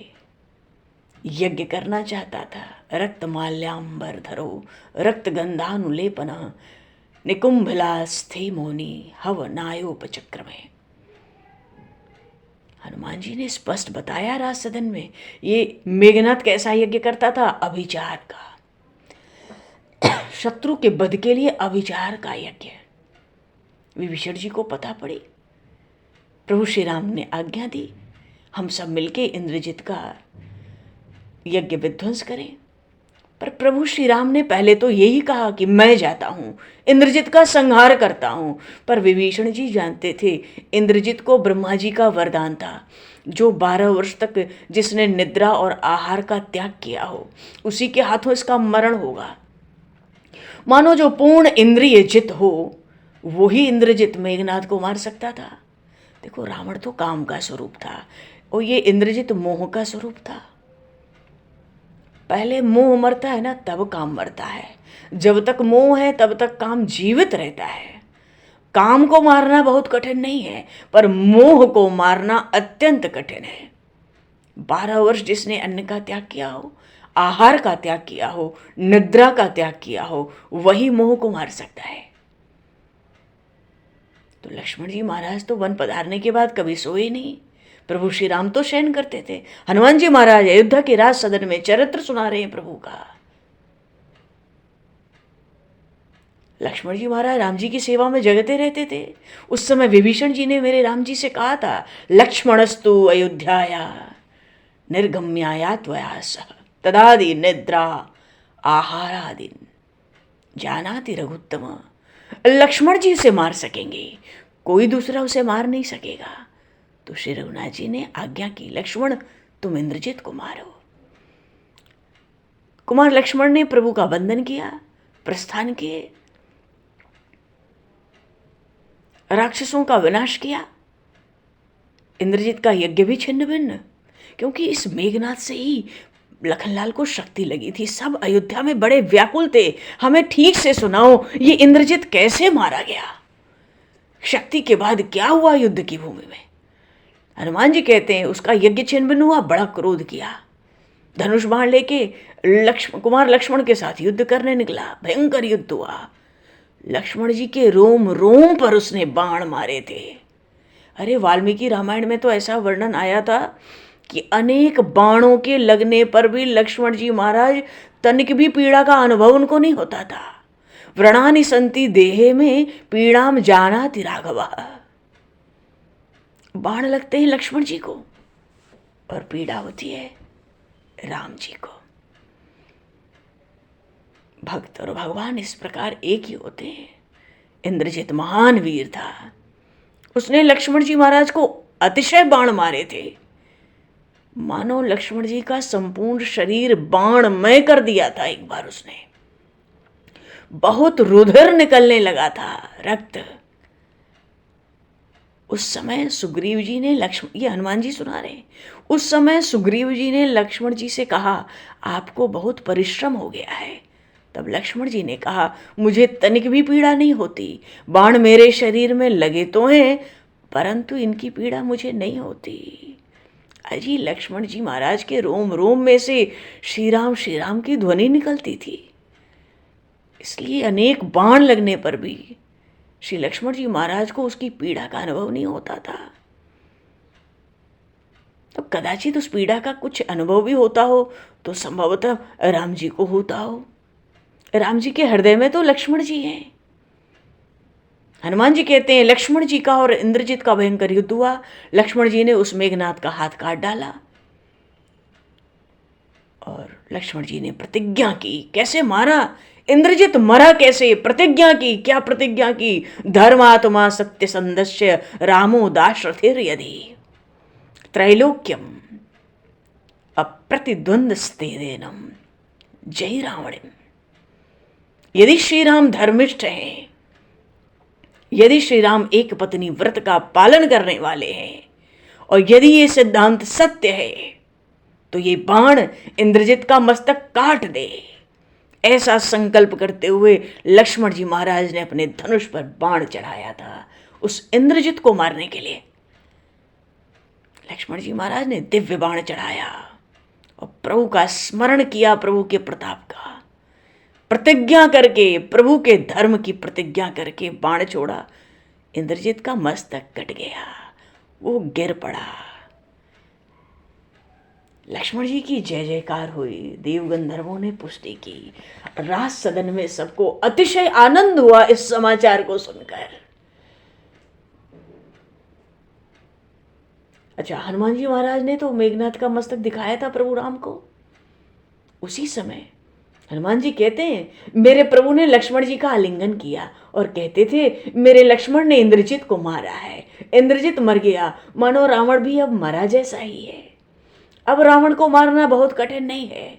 यज्ञ करना चाहता था। रक्त माल्याम्बर धरो रक्त गंधानुलेपन निकुंभलास्थे मोनी हव नायोपचक्रमे। हनुमान जी ने स्पष्ट बताया राज सदन में ये मेघनाथ कैसा यज्ञ करता था, अभिचार का, शत्रु के वध के लिए अभिचार का यज्ञ। विभीषण जी को पता पड़ी, प्रभु श्री राम ने आज्ञा दी हम सब मिलके इंद्रजित का यज्ञ विध्वंस करें। पर प्रभु श्री राम ने पहले तो यही कहा कि मैं जाता हूं, इंद्रजित का संहार करता हूं। पर विभीषण जी जानते थे इंद्रजित को ब्रह्मा जी का वरदान था, जो 12 वर्ष तक जिसने निद्रा और आहार का त्याग किया हो उसी के हाथों इसका मरण होगा। मानो जो पूर्ण इंद्रिय जित हो वही इंद्रजित मेघनाथ को मार सकता था। देखो रावण तो काम का स्वरूप था और ये इंद्रजित मोह का स्वरूप था। पहले मोह मरता है ना, तब काम मरता है। जब तक मोह है तब तक काम जीवित रहता है। काम को मारना बहुत कठिन नहीं है, पर मोह को मारना अत्यंत कठिन है। 12 वर्ष जिसने अन्न का त्याग किया हो, आहार का त्याग किया हो, निद्रा का त्याग किया हो, वही मोह को मार सकता है। तो लक्ष्मण जी महाराज तो वन पधारने के बाद कभी सोए नहीं। प्रभु श्री राम तो शयन करते थे। हनुमान जी महाराज अयोध्या के राज सदन में चरित्र सुना रहे हैं प्रभु का। लक्ष्मण जी महाराज राम जी की सेवा में जगते रहते थे। उस समय विभीषण जी ने मेरे राम जी से कहा था लक्ष्मणस्तु अयोध्याया निर्गम्याया त्वया सह तदादि निद्रा आहारादिन जानाति रघुत्तम। लक्ष्मण जी उसे मार सकेंगे, कोई दूसरा उसे मार नहीं सकेगा। तो श्री रघुनाथ जी ने आज्ञा की लक्ष्मण तुम इंद्रजित को मारो। कुमार लक्ष्मण ने प्रभु का वंदन किया, प्रस्थान किए, राक्षसों का विनाश किया। इंद्रजित का यज्ञ भी छिन्न भिन्न, क्योंकि इस मेघनाथ से ही लखनलाल को शक्ति लगी थी। सब अयोध्या में बड़े व्याकुल थे, हमें ठीक से सुनाओ ये इंद्रजित कैसे मारा गया, शक्ति के बाद क्या हुआ युद्ध की भूमि में। हनुमान जी कहते हैं उसका यज्ञ छिन्न भिन्न हुआ, बड़ा क्रोध किया, धनुष बाण लेके कुमार लक्ष्मण के साथ युद्ध करने निकला। भयंकर युद्ध हुआ, लक्ष्मण जी के रोम रोम पर उसने बाण मारे थे। अरे वाल्मीकि रामायण में तो ऐसा वर्णन आया था कि अनेक बाणों के लगने पर भी लक्ष्मण जी महाराज तनिक भी पीड़ा का अनुभव उनको नहीं होता था। व्रणानि संति देहे में पीड़ाम जानाति राघवः। बाण लगते हैं लक्ष्मण जी को और पीड़ा होती है राम जी को। भक्त और भगवान इस प्रकार एक ही होते हैं। इंद्रजित महान वीर था, उसने लक्ष्मण जी महाराज को अतिशय बाण मारे थे। मानो लक्ष्मण जी का संपूर्ण शरीर बाणमय कर दिया था। एक बार उसने बहुत रुधिर निकलने लगा था, रक्त। उस समय सुग्रीव जी ने ये हनुमान जी सुना रहे हैं, उस समय सुग्रीव जी ने लक्ष्मण जी से कहा, आपको बहुत परिश्रम हो गया है। तब लक्ष्मण जी ने कहा, मुझे तनिक भी पीड़ा नहीं होती। बाण मेरे शरीर में लगे तो हैं, परंतु इनकी पीड़ा मुझे नहीं होती। अजी लक्ष्मण जी महाराज के रोम रोम में से श्री राम की ध्वनि निकलती थी। इसलिए अनेक बाण लगने पर भी श्री लक्ष्मण जी महाराज को उसकी पीड़ा का अनुभव नहीं होता था। तो कदाचित उस पीड़ा का कुछ अनुभव भी होता हो तो संभवतः राम जी को होता हो। राम जी के हृदय में तो लक्ष्मण जी हैं। हनुमान जी कहते हैं, लक्ष्मण जी का और इंद्रजित का भयंकर युद्ध हुआ। लक्ष्मण जी ने उस मेघनाथ का हाथ काट डाला और लक्ष्मण जी ने प्रतिज्ञा की। कैसे मारा? इंद्रजित मरा कैसे? प्रतिज्ञा की। क्या प्रतिज्ञा की? धर्मात्मा सत्य संदस्य रामो दाशरथिर यदि त्रैलोक्यम अप्रतिद्वंद्वस्तेदेनम जय रावणिम। यदि श्री राम धर्मिष्ठ हैं, यदि श्री राम एक पत्नी व्रत का पालन करने वाले हैं और यदि ये सिद्धांत सत्य है तो ये बाण इंद्रजित का मस्तक काट दे। ऐसा संकल्प करते हुए लक्ष्मण जी महाराज ने अपने धनुष पर बाण चढ़ाया था उस इंद्रजित को मारने के लिए। लक्ष्मण जी महाराज ने दिव्य बाण चढ़ाया और प्रभु का स्मरण किया, प्रभु के प्रताप का, प्रतिज्ञा करके, प्रभु के धर्म की प्रतिज्ञा करके बाण छोड़ा। इंद्रजित का मस्तक कट गया, वो गिर पड़ा। लक्ष्मण जी की जय जयकार हुई, देव गंधर्वों ने पुष्टि की। राज सदन में सबको अतिशय आनंद हुआ इस समाचार को सुनकर। अच्छा, हनुमान जी महाराज ने तो मेघनाथ का मस्तक दिखाया था प्रभु राम को। उसी समय हनुमान जी कहते हैं, मेरे प्रभु ने लक्ष्मण जी का आलिंगन किया और कहते थे, मेरे लक्ष्मण ने इंद्रजित को मारा है। इंद्रजित मर गया, मानो रावण भी अब मरा जैसा ही है। अब रावण को मारना बहुत कठिन नहीं है,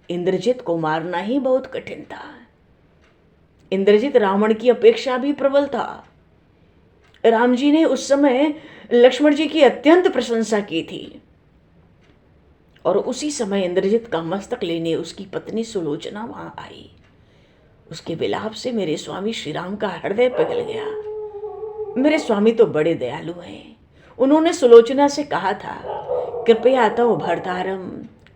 इंद्रजित को मारना ही बहुत कठिन था। इंद्रजित रावण की अपेक्षा भी प्रबल था। राम जी ने उस समय लक्ष्मण जी की अत्यंत प्रशंसा की थी और उसी समय इंद्रजित का मस्तक लेने उसकी पत्नी सुलोचना वहां आई। उसके विलाप से मेरे स्वामी श्री राम का हृदय पिघल गया। मेरे स्वामी तो बड़े दयालु हैं। उन्होंने सुलोचना से कहा था, कृपया तव भर्तारम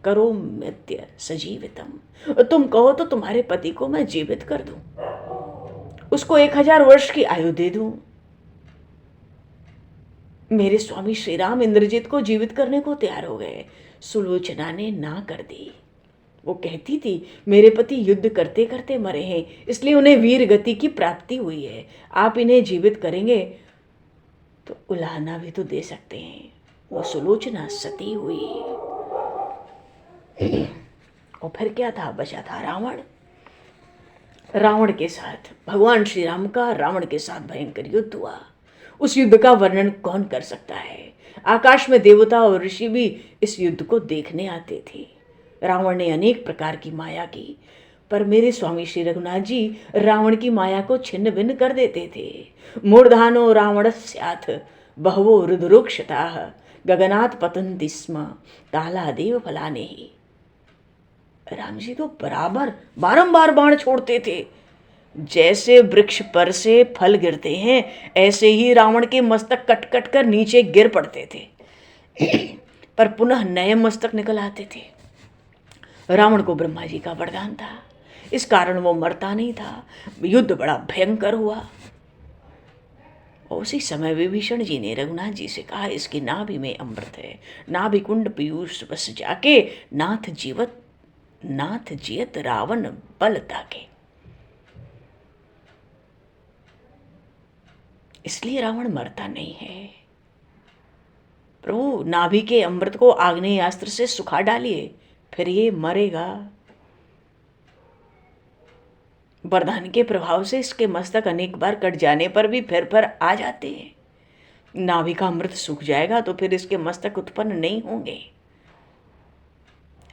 करो मृत्य सजीवितम। तुम कहो तो तुम्हारे पति को मैं जीवित कर दूं, उसको 1000 वर्ष की आयु दे दूं। मेरे स्वामी श्री राम इंद्रजित को जीवित करने को तैयार हो गए। सुलोचना ने ना कर दी। वो कहती थी, मेरे पति युद्ध करते करते मरे हैं, इसलिए उन्हें वीर गति की प्राप्ति हुई है। आप इन्हें जीवित करेंगे तो उलाहना भी तो दे सकते हैं। वो सुलोचना सती हुई और फिर क्या था? बचा था रावण। रावण के साथ भगवान श्री राम का रावण के साथ भयंकर युद्ध हुआ। उस युद्ध का वर्णन कौन कर सकता है? आकाश में देवता और ऋषि भी इस युद्ध को देखने आते थे। रावण ने अनेक प्रकार की माया की, पर मेरे स्वामी श्री रघुनाथ जी रावण की माया को छिन्न भिन्न कर देते थे। मूर्धानो रावणस्याथ बहवो रुद्रोक्षताः गगनात् पतन्ति स्म तालादेव फलाने ही। राम जी तो बराबर बारंबार बाण छोड़ते थे। जैसे वृक्ष पर से फल गिरते हैं, ऐसे ही रावण के मस्तक कट कट कर नीचे गिर पड़ते थे, पर पुनः नए मस्तक निकल आते थे। रावण को ब्रह्मा जी का वरदान था, इस कारण वो मरता नहीं था। युद्ध बड़ा भयंकर हुआ। उसी समय विभीषण जी ने रघुनाथ जी से कहा, इसकी नाभि में अमृत है, नाभि कुंड पीयूष बस जाके, नाथ जियत रावण बल ताके। इसलिए रावण मरता नहीं है। प्रभु नाभि के अमृत को आग्नेय अस्त्र से सुखा डालिए, फिर ये मरेगा। वरदान के प्रभाव से इसके मस्तक अनेक बार कट जाने पर भी फिर आ जाते हैं। नाभि का अमृत सूख जाएगा तो फिर इसके मस्तक उत्पन्न नहीं होंगे।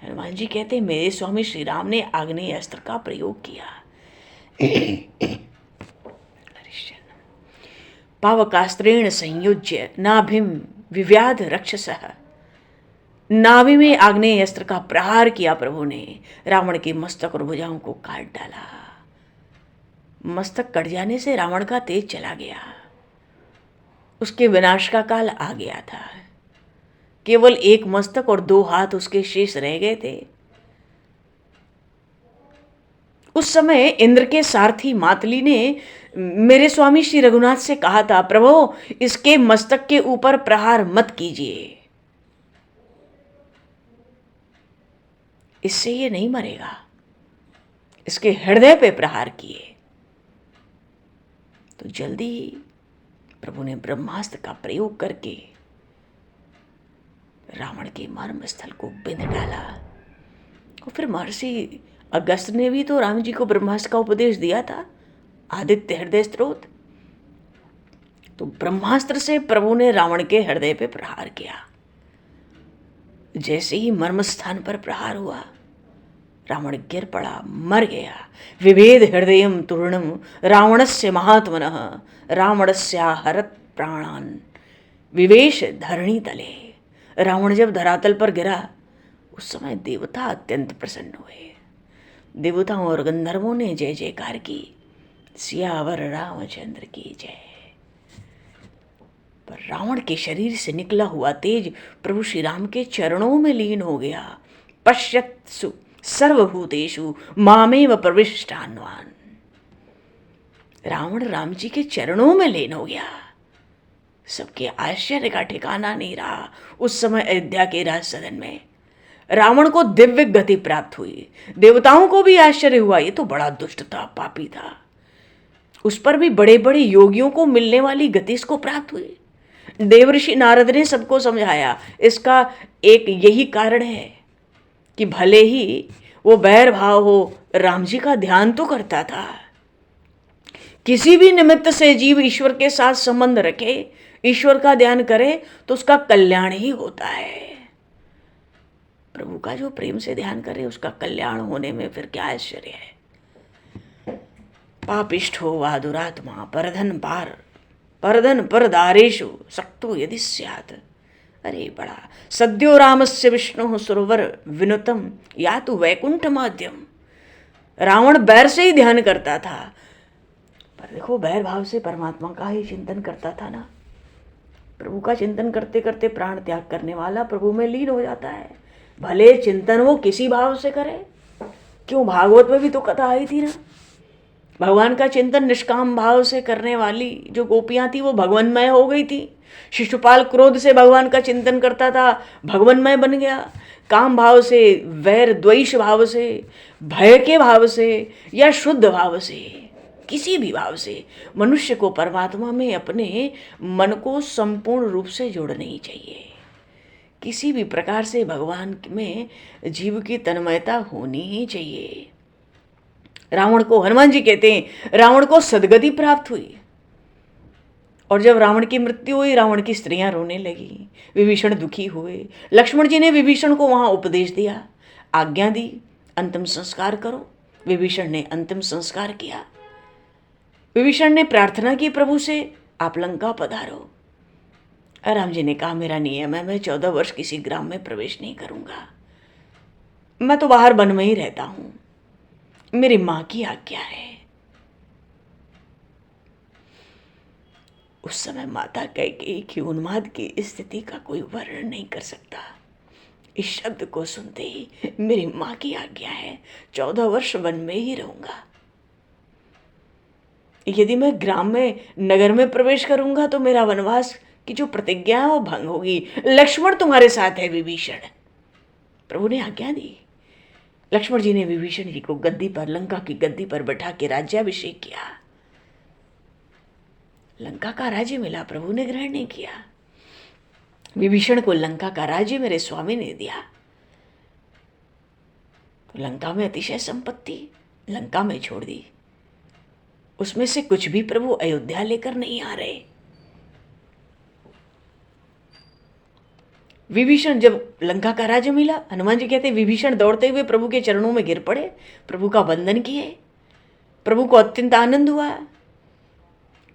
हनुमान जी कहते हैं, मेरे स्वामी श्री राम ने आग्नेय अस्त्र का प्रयोग किया। पावकास्त्रेण संयुज्य नाभिम विव्याध रक्षसः। नाभि में आग्नेय अस्त्र का प्रहार किया प्रभु ने, रावण के मस्तक और भुजाओं को काट डाला। मस्तक कट जाने से रावण का तेज चला गया, उसके विनाश का काल आ गया था। केवल एक मस्तक और 2 हाथ उसके शेष रह गए थे। उस समय इंद्र के सारथी मातली ने मेरे स्वामी श्री रघुनाथ से कहा था, प्रभु इसके मस्तक के ऊपर प्रहार मत कीजिए, इससे ये नहीं मरेगा। इसके हृदय पे प्रहार किए। तो जल्दी ही प्रभु ने ब्रह्मास्त्र का प्रयोग करके रावण के मर्म स्थल को बिंद डाला। और फिर महर्षि अगस्त ने भी तो राम जी को ब्रह्मास्त्र का उपदेश दिया था, आदित्य हृदय स्त्रोत। तो ब्रह्मास्त्र से प्रभु ने रावण के हृदय पे प्रहार किया। जैसे ही मर्म स्थान पर प्रहार हुआ, रावण गिर पड़ा, मर गया। विभेद हृदयम तूर्णम रावणस्य महात्मनः रावणस्या हरत प्राणान विवेश धरणी तले। रावण जब धरातल पर गिरा, उस समय देवता अत्यंत प्रसन्न हुए। देवताओं और गंधर्वों ने जय जयकार की, सियावर रामचंद्र की जय। पर रावण के शरीर से निकला हुआ तेज प्रभु श्री राम के चरणों में लीन हो गया। पश्यत्सु सर्वभूतेषु मामेव प्रविष्टान्वान। रावण राम जी के चरणों में लीन हो गया। सबके आश्चर्य का ठिकाना नहीं रहा। उस समय अयोध्या के राज सदन में रावण को दिव्य गति प्राप्त हुई। देवताओं को भी आश्चर्य हुआ, ये तो बड़ा दुष्ट था, पापी था। उस पर भी बड़े बड़े योगियों को मिलने वाली गति इसको प्राप्त हुई। देवर्षि नारद ने सबको समझाया, इसका एक यही कारण है कि भले ही वो बैर भाव हो, राम जी का ध्यान तो करता था। किसी भी निमित्त से जीव ईश्वर के साथ संबंध रखे, ईश्वर का ध्यान करे तो उसका कल्याण ही होता है। प्रभु का जो प्रेम से ध्यान करे, उसका कल्याण होने में फिर क्या आश्चर्य है। पापिष्ठ हो वा दुरात्मा परधन परदारेषु सक्तो यदि स्यात्। अरे बड़ा सद्यो रामस्य विष्णु सुरवर विनुतम या तो वैकुंठ माध्यम। रावण बैर से ही ध्यान करता था, पर देखो बैर भाव से परमात्मा का ही चिंतन करता था ना। प्रभु का चिंतन करते करते प्राण त्याग करने वाला प्रभु में लीन हो जाता है। भले चिंतन वो किसी भाव से करे। क्यों, भागवत में भी तो कथा आई थी ना, भगवान का चिंतन निष्काम भाव से करने वाली जो गोपियां थी वो भगवन्मय हो गई थी। शिशुपाल क्रोध से भगवान का चिंतन करता था, भगवन्मय बन गया। काम भाव से, वैर द्वेष भाव से, भय के भाव से या शुद्ध भाव से, किसी भी भाव से मनुष्य को परमात्मा में अपने मन को संपूर्ण रूप से जोड़ना ही चाहिए। किसी भी प्रकार से भगवान में जीव की तन्मयता होनी ही चाहिए। रावण को, हनुमान जी कहते हैं, रावण को सदगति प्राप्त हुई। और जब रावण की मृत्यु हुई, रावण की स्त्रियां रोने लगी, विभीषण दुखी हुए। लक्ष्मण जी ने विभीषण को वहां उपदेश दिया, आज्ञा दी, अंतिम संस्कार करो। विभीषण ने अंतिम संस्कार किया। विभीषण ने प्रार्थना की प्रभु से, आप लंका पधारो। राम जी ने कहा, मेरा नियम है, मैं 14 वर्ष किसी ग्राम में प्रवेश नहीं करूंगा, मैं तो बाहर वन में ही रहता हूं, मेरी मां की आज्ञा है। उस समय माता कैकेयी की उन्माद की स्थिति का कोई वर्णन नहीं कर सकता। इस शब्द को सुनते ही मेरी माँ की आज्ञा है 14 वर्ष वन में ही रहूंगा। यदि मैं ग्राम में नगर में प्रवेश करूंगा तो मेरा वनवास की जो प्रतिज्ञा है वो भंग होगी। लक्ष्मण तुम्हारे साथ है विभीषण। प्रभु ने आज्ञा दी। लक्ष्मण जी ने विभीषण जी को गद्दी पर, लंका की गद्दी पर बैठा के राज्याभिषेक किया। लंका का राज्य मिला, प्रभु ने ग्रहण नहीं किया। विभीषण को लंका का राज्य मेरे स्वामी ने दिया। तो लंका में अतिशय संपत्ति लंका में छोड़ दी, उसमें से कुछ भी प्रभु अयोध्या लेकर नहीं आ रहे। विभीषण जब लंका का राज्य मिला, हनुमान जी कहते विभीषण दौड़ते हुए प्रभु के चरणों में गिर पड़े, प्रभु का वंदन किए। प्रभु को अत्यंत आनंद हुआ।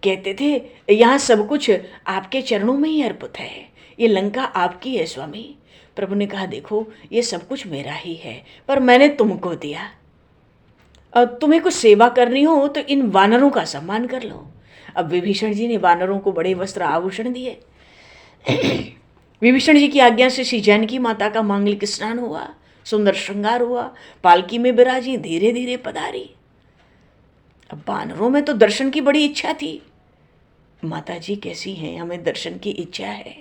कहते थे यहाँ सब कुछ आपके चरणों में ही अर्पित है, ये लंका आपकी है स्वामी। प्रभु ने कहा देखो ये सब कुछ मेरा ही है, पर मैंने तुमको दिया। तुम्हें कुछ सेवा करनी हो तो इन वानरों का सम्मान कर लो। अब विभीषण जी ने वानरों को बड़े वस्त्र आभूषण दिए। विभीषण जी की आज्ञा से श्री जानकी माता का मांगलिक स्नान हुआ, सुंदर श्रृंगार हुआ, पालकी में विराजी, धीरे धीरे पधारी। अब वानरों में तो दर्शन की बड़ी इच्छा थी। माता जी कैसी हैं, हमें दर्शन की इच्छा है,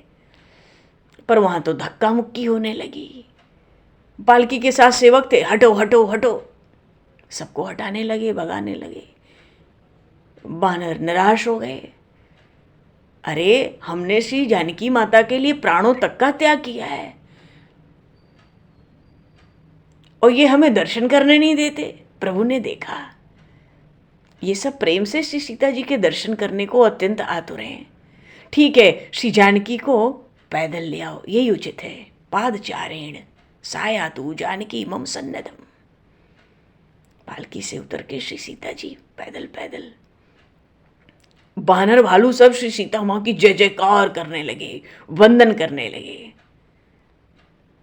पर वहां तो धक्का मुक्की होने लगी। पालकी के साथ सेवक थे, हटो हटो हटो, सबको हटाने लगे, भगाने लगे। वानर निराश हो गए। अरे हमने श्री जानकी माता के लिए प्राणों तक का त्याग किया है और ये हमें दर्शन करने नहीं देते। प्रभु ने देखा ये सब प्रेम से श्री सीता जी के दर्शन करने को अत्यंत आतुर हैं। ठीक है, श्री जानकी को पैदल ले आओ, यही उचित है। पादचारेण सायातु जानकी मम सन्नधम। पालकी से उतर के श्री सीता जी पैदल पैदल, बानर भालू सब श्री सीता मां की जय जयकार करने लगे, वंदन करने लगे।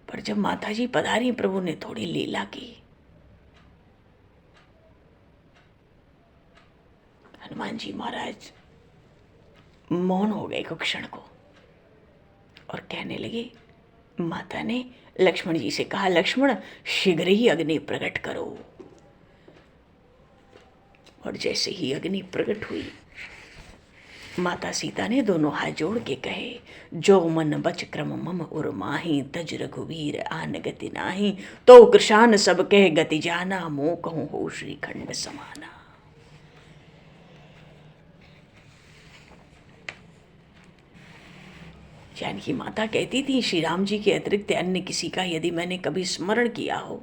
पर जब माता जी पधारी, प्रभु ने थोड़ी लीला की। हनुमान जी महाराज मौन हो गए कुछ क्षण को और कहने लगे, माता ने लक्ष्मण जी से कहा, लक्ष्मण शीघ्र ही अग्नि प्रकट करो। और जैसे ही अग्नि प्रकट हुई, माता सीता ने दोनों हाथ जोड़ के कहे, जो मन बच क्रम मम उर माही, तज रघुवीर आन गति नाही, तो कृशान सब कह गति जाना, मोह कहूँ हो श्रीखंड समाना। जानकी माता कहती थी, श्री राम जी के अतिरिक्त अन्य किसी का यदि मैंने कभी स्मरण किया हो,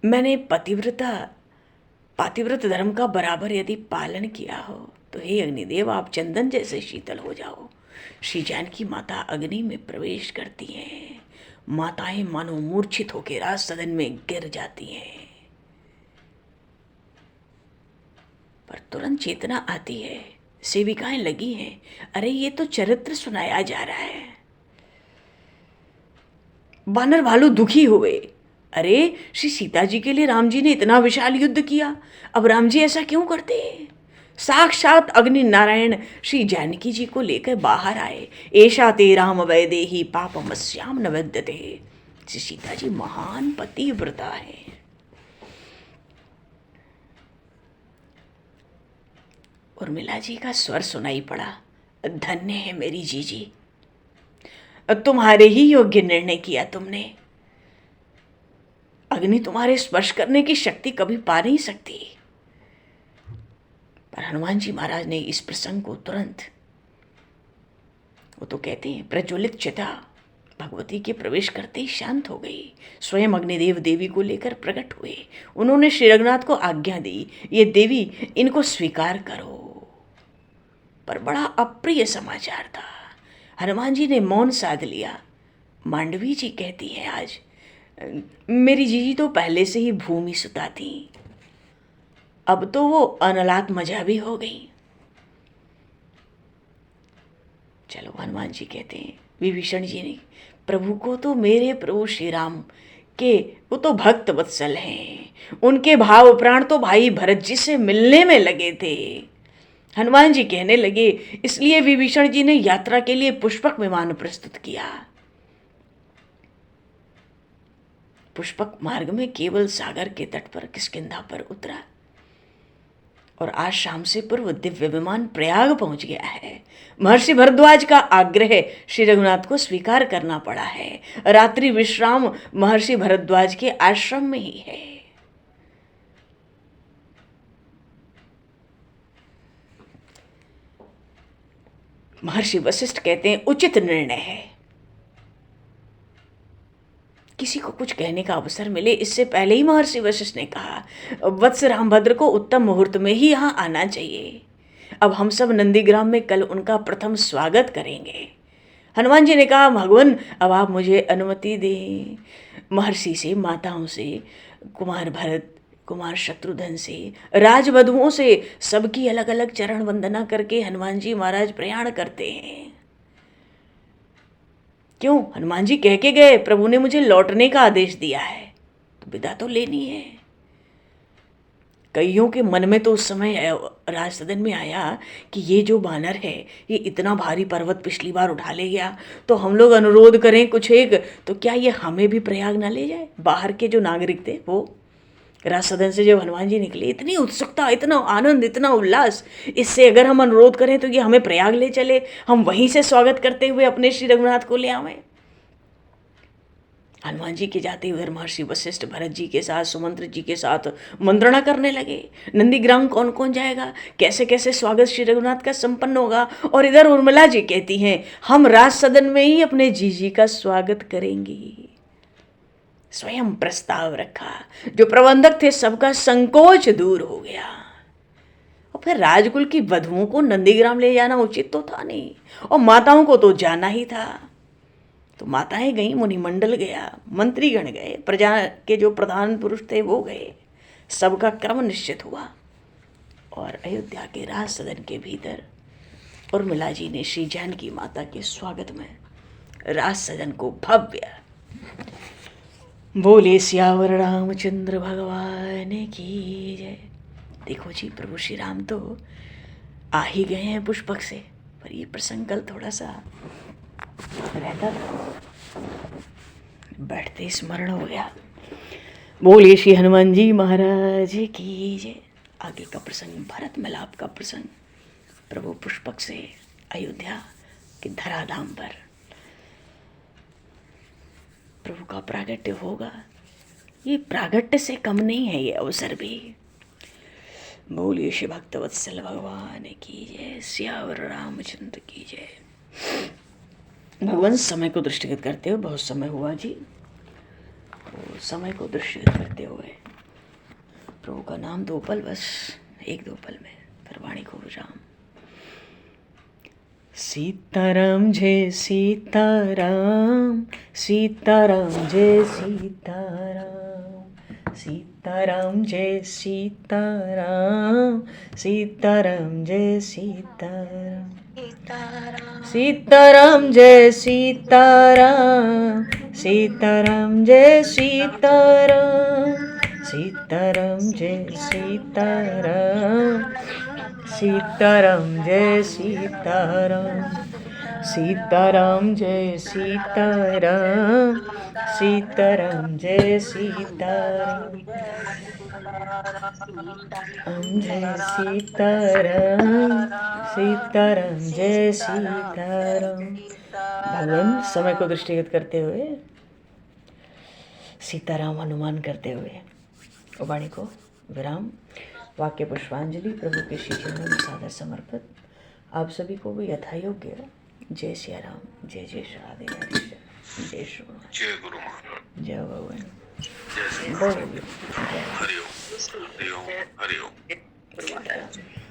मैंने पातिव्रत धर्म का बराबर यदि पालन किया हो, तो हे अग्निदेव आप चंदन जैसे शीतल हो जाओ। श्री जानकी माता अग्नि में प्रवेश करती हैं। माताएं मानो मूर्छित होकर राज सदन में गिर जाती हैं, पर तुरंत चेतना आती है। सेविकाएं लगी हैं, अरे ये तो चरित्र सुनाया जा रहा है। बानर भालू दुखी हुए, अरे श्री सीता जी के लिए राम जी ने इतना विशाल युद्ध किया, अब राम जी ऐसा क्यों करते? साक्षात अग्नि नारायण श्री जानकी जी को लेकर बाहर आए। ऐशा ते राम वैदेही पापमस्याम न विद्यते। श्री सीता जी महान पतिव्रता है। उर्मिला जी का स्वर सुनाई पड़ा, धन्य है मेरी जीजी, तुम्हारे ही योग्य निर्णय किया तुमने। अग्नि तुम्हारे स्पर्श करने की शक्ति कभी पा नहीं सकती। पर हनुमान जी महाराज ने इस प्रसंग को तुरंत, वो तो कहते हैं प्रज्वलित चिता भगवती के प्रवेश करते ही शांत हो गई। स्वयं अग्निदेव देवी को लेकर प्रकट हुए। उन्होंने श्री रघुनाथ को आज्ञा दी, ये देवी इनको स्वीकार करो। पर बड़ा अप्रिय समाचार था। हनुमान जी ने मौन साध लिया। मांडवी जी कहती है, आज मेरी जीजी तो पहले से ही भूमि सुता थी, अब तो वो अनलात मजा भी हो गई। चलो हनुमान जी कहते हैं, विभीषण जी ने प्रभु को तो मेरे प्रभु श्री राम के वो तो भक्त वत्सल हैं, उनके भाव प्राण तो भाई भरत जी से मिलने में लगे थे। हनुमान जी कहने लगे, इसलिए विभीषण जी ने यात्रा के लिए पुष्पक विमान प्रस्तुत किया। पुष्पक मार्ग में केवल सागर के तट पर किष्किंधा पर उतरा और आज शाम से पूर्व दिव्य विमान प्रयाग पहुंच गया है। महर्षि भरद्वाज का आग्रह श्री रघुनाथ को स्वीकार करना पड़ा है। रात्रि विश्राम महर्षि भरद्वाज के आश्रम में ही है। महर्षि वशिष्ठ कहते हैं, उचित निर्णय है। किसी को कुछ कहने का अवसर मिले, इससे पहले ही महर्षि वशिष्ठ ने कहा, वत्स रामभद्र को उत्तम मुहूर्त में ही यहाँ आना चाहिए। अब हम सब नंदीग्राम में कल उनका प्रथम स्वागत करेंगे। हनुमान जी ने कहा, भगवान अब आप मुझे अनुमति दें। महर्षि से, माताओं से, कुमार भरत, कुमार शत्रुघ्न से, राजवधुओं से सबकी अलग अलग चरण वंदना करके हनुमान जी महाराज प्रयाण करते हैं। क्यों? हनुमान जी कह के गए, प्रभु ने मुझे लौटने का आदेश दिया है, तो विदा तो लेनी है। कईयों के मन में तो उस समय राज सदन में आया कि ये जो बानर है ये इतना भारी पर्वत पिछली बार उठा ले गया, तो हम लोग अनुरोध करें कुछ एक, तो क्या ये हमें भी प्रयाग ना ले जाए? बाहर के जो नागरिक थे वो राज सदन से जब हनुमान जी निकले, इतनी उत्सुकता, इतना आनंद, इतना उल्लास, इससे अगर हम अनुरोध करें तो ये हमें प्रयाग ले चले, हम वहीं से स्वागत करते हुए अपने श्री रघुनाथ को ले आवें। हनुमान जी के जाते हुए महर्षि वशिष्ठ भरत जी के साथ, सुमंत्र जी के साथ मंत्रणा करने लगे। नंदीग्राम कौन कौन जाएगा, कैसे कैसे स्वागत श्री रघुनाथ का संपन्न होगा। और इधर उर्मिला जी कहती हैं, हम राज सदन में ही अपने जीजी का स्वागत करेंगी। स्वयं प्रस्ताव रखा। जो प्रबंधक थे सबका संकोच दूर हो गया। और फिर राजकुल की वधुओं को नंदीग्राम ले जाना उचित तो था नहीं, और माताओं को तो जाना ही था। तो माताएं गईं, मुनिमंडल गया, मंत्रीगण गए, प्रजा के जो प्रधान पुरुष थे वो गए, सबका क्रम निश्चित हुआ। और अयोध्या के राज सदन के भीतर उर्मिला जी ने श्री जानकी माता के स्वागत में राज सदन को भव्य बोले सियावर रामचंद्र भगवान की जय। देखो जी, प्रभु श्री राम तो आ ही गए हैं पुष्पक से, पर ये प्रसंग कल थोड़ा सा रहता था, बैठते स्मरण हो गया। बोले श्री हनुमान जी महाराज की जय। आगे का प्रसंग भरत मिलाप का प्रसंग, प्रभु पुष्पक से अयोध्या के धराधाम पर प्रभु का प्रागट्य होगा। ये प्रागट्य से कम नहीं है, ये अवसर भी। बोलिए श्री भक्तवत्सल भगवान की जय, सियावर रामचंद्र की जय। भगवान समय को दृष्टिगत करते हुए, बहुत समय हुआ जी, तो समय को दृष्टिगत करते हुए प्रभु का नाम 2 पल, बस 1-2 पल में, फिर वाणी को विराम। सीताराम जय सीताराम, सीताराम जय सीताराम, सीताराम जय सीताराम, सीताराम जय सीताराम, सीताराम जय सीताराम, सीताराम जय सीताराम, सीताराम जय सीताराम, सीताराम जय सीताराम, सीताराम जय सीताराम, सीताराम जय सीताराम, जय सीताराम, सीताराम जय सीताराम। भगवान समय को दृष्टिगत करते हुए, सीताराम हनुमान करते हुए वाणी को विराम। वाक्य पुष्पांजलि प्रभु के श्री चरणों में सादर समर्पित। आप सभी को भी यथायोग्य जय सिया राम, जय जय श्री राधे राधे, जय श्री जय गुरु महाराज, जय भगवान, जय श्री बोलिए हरिओम हरिओम हरिओम। जय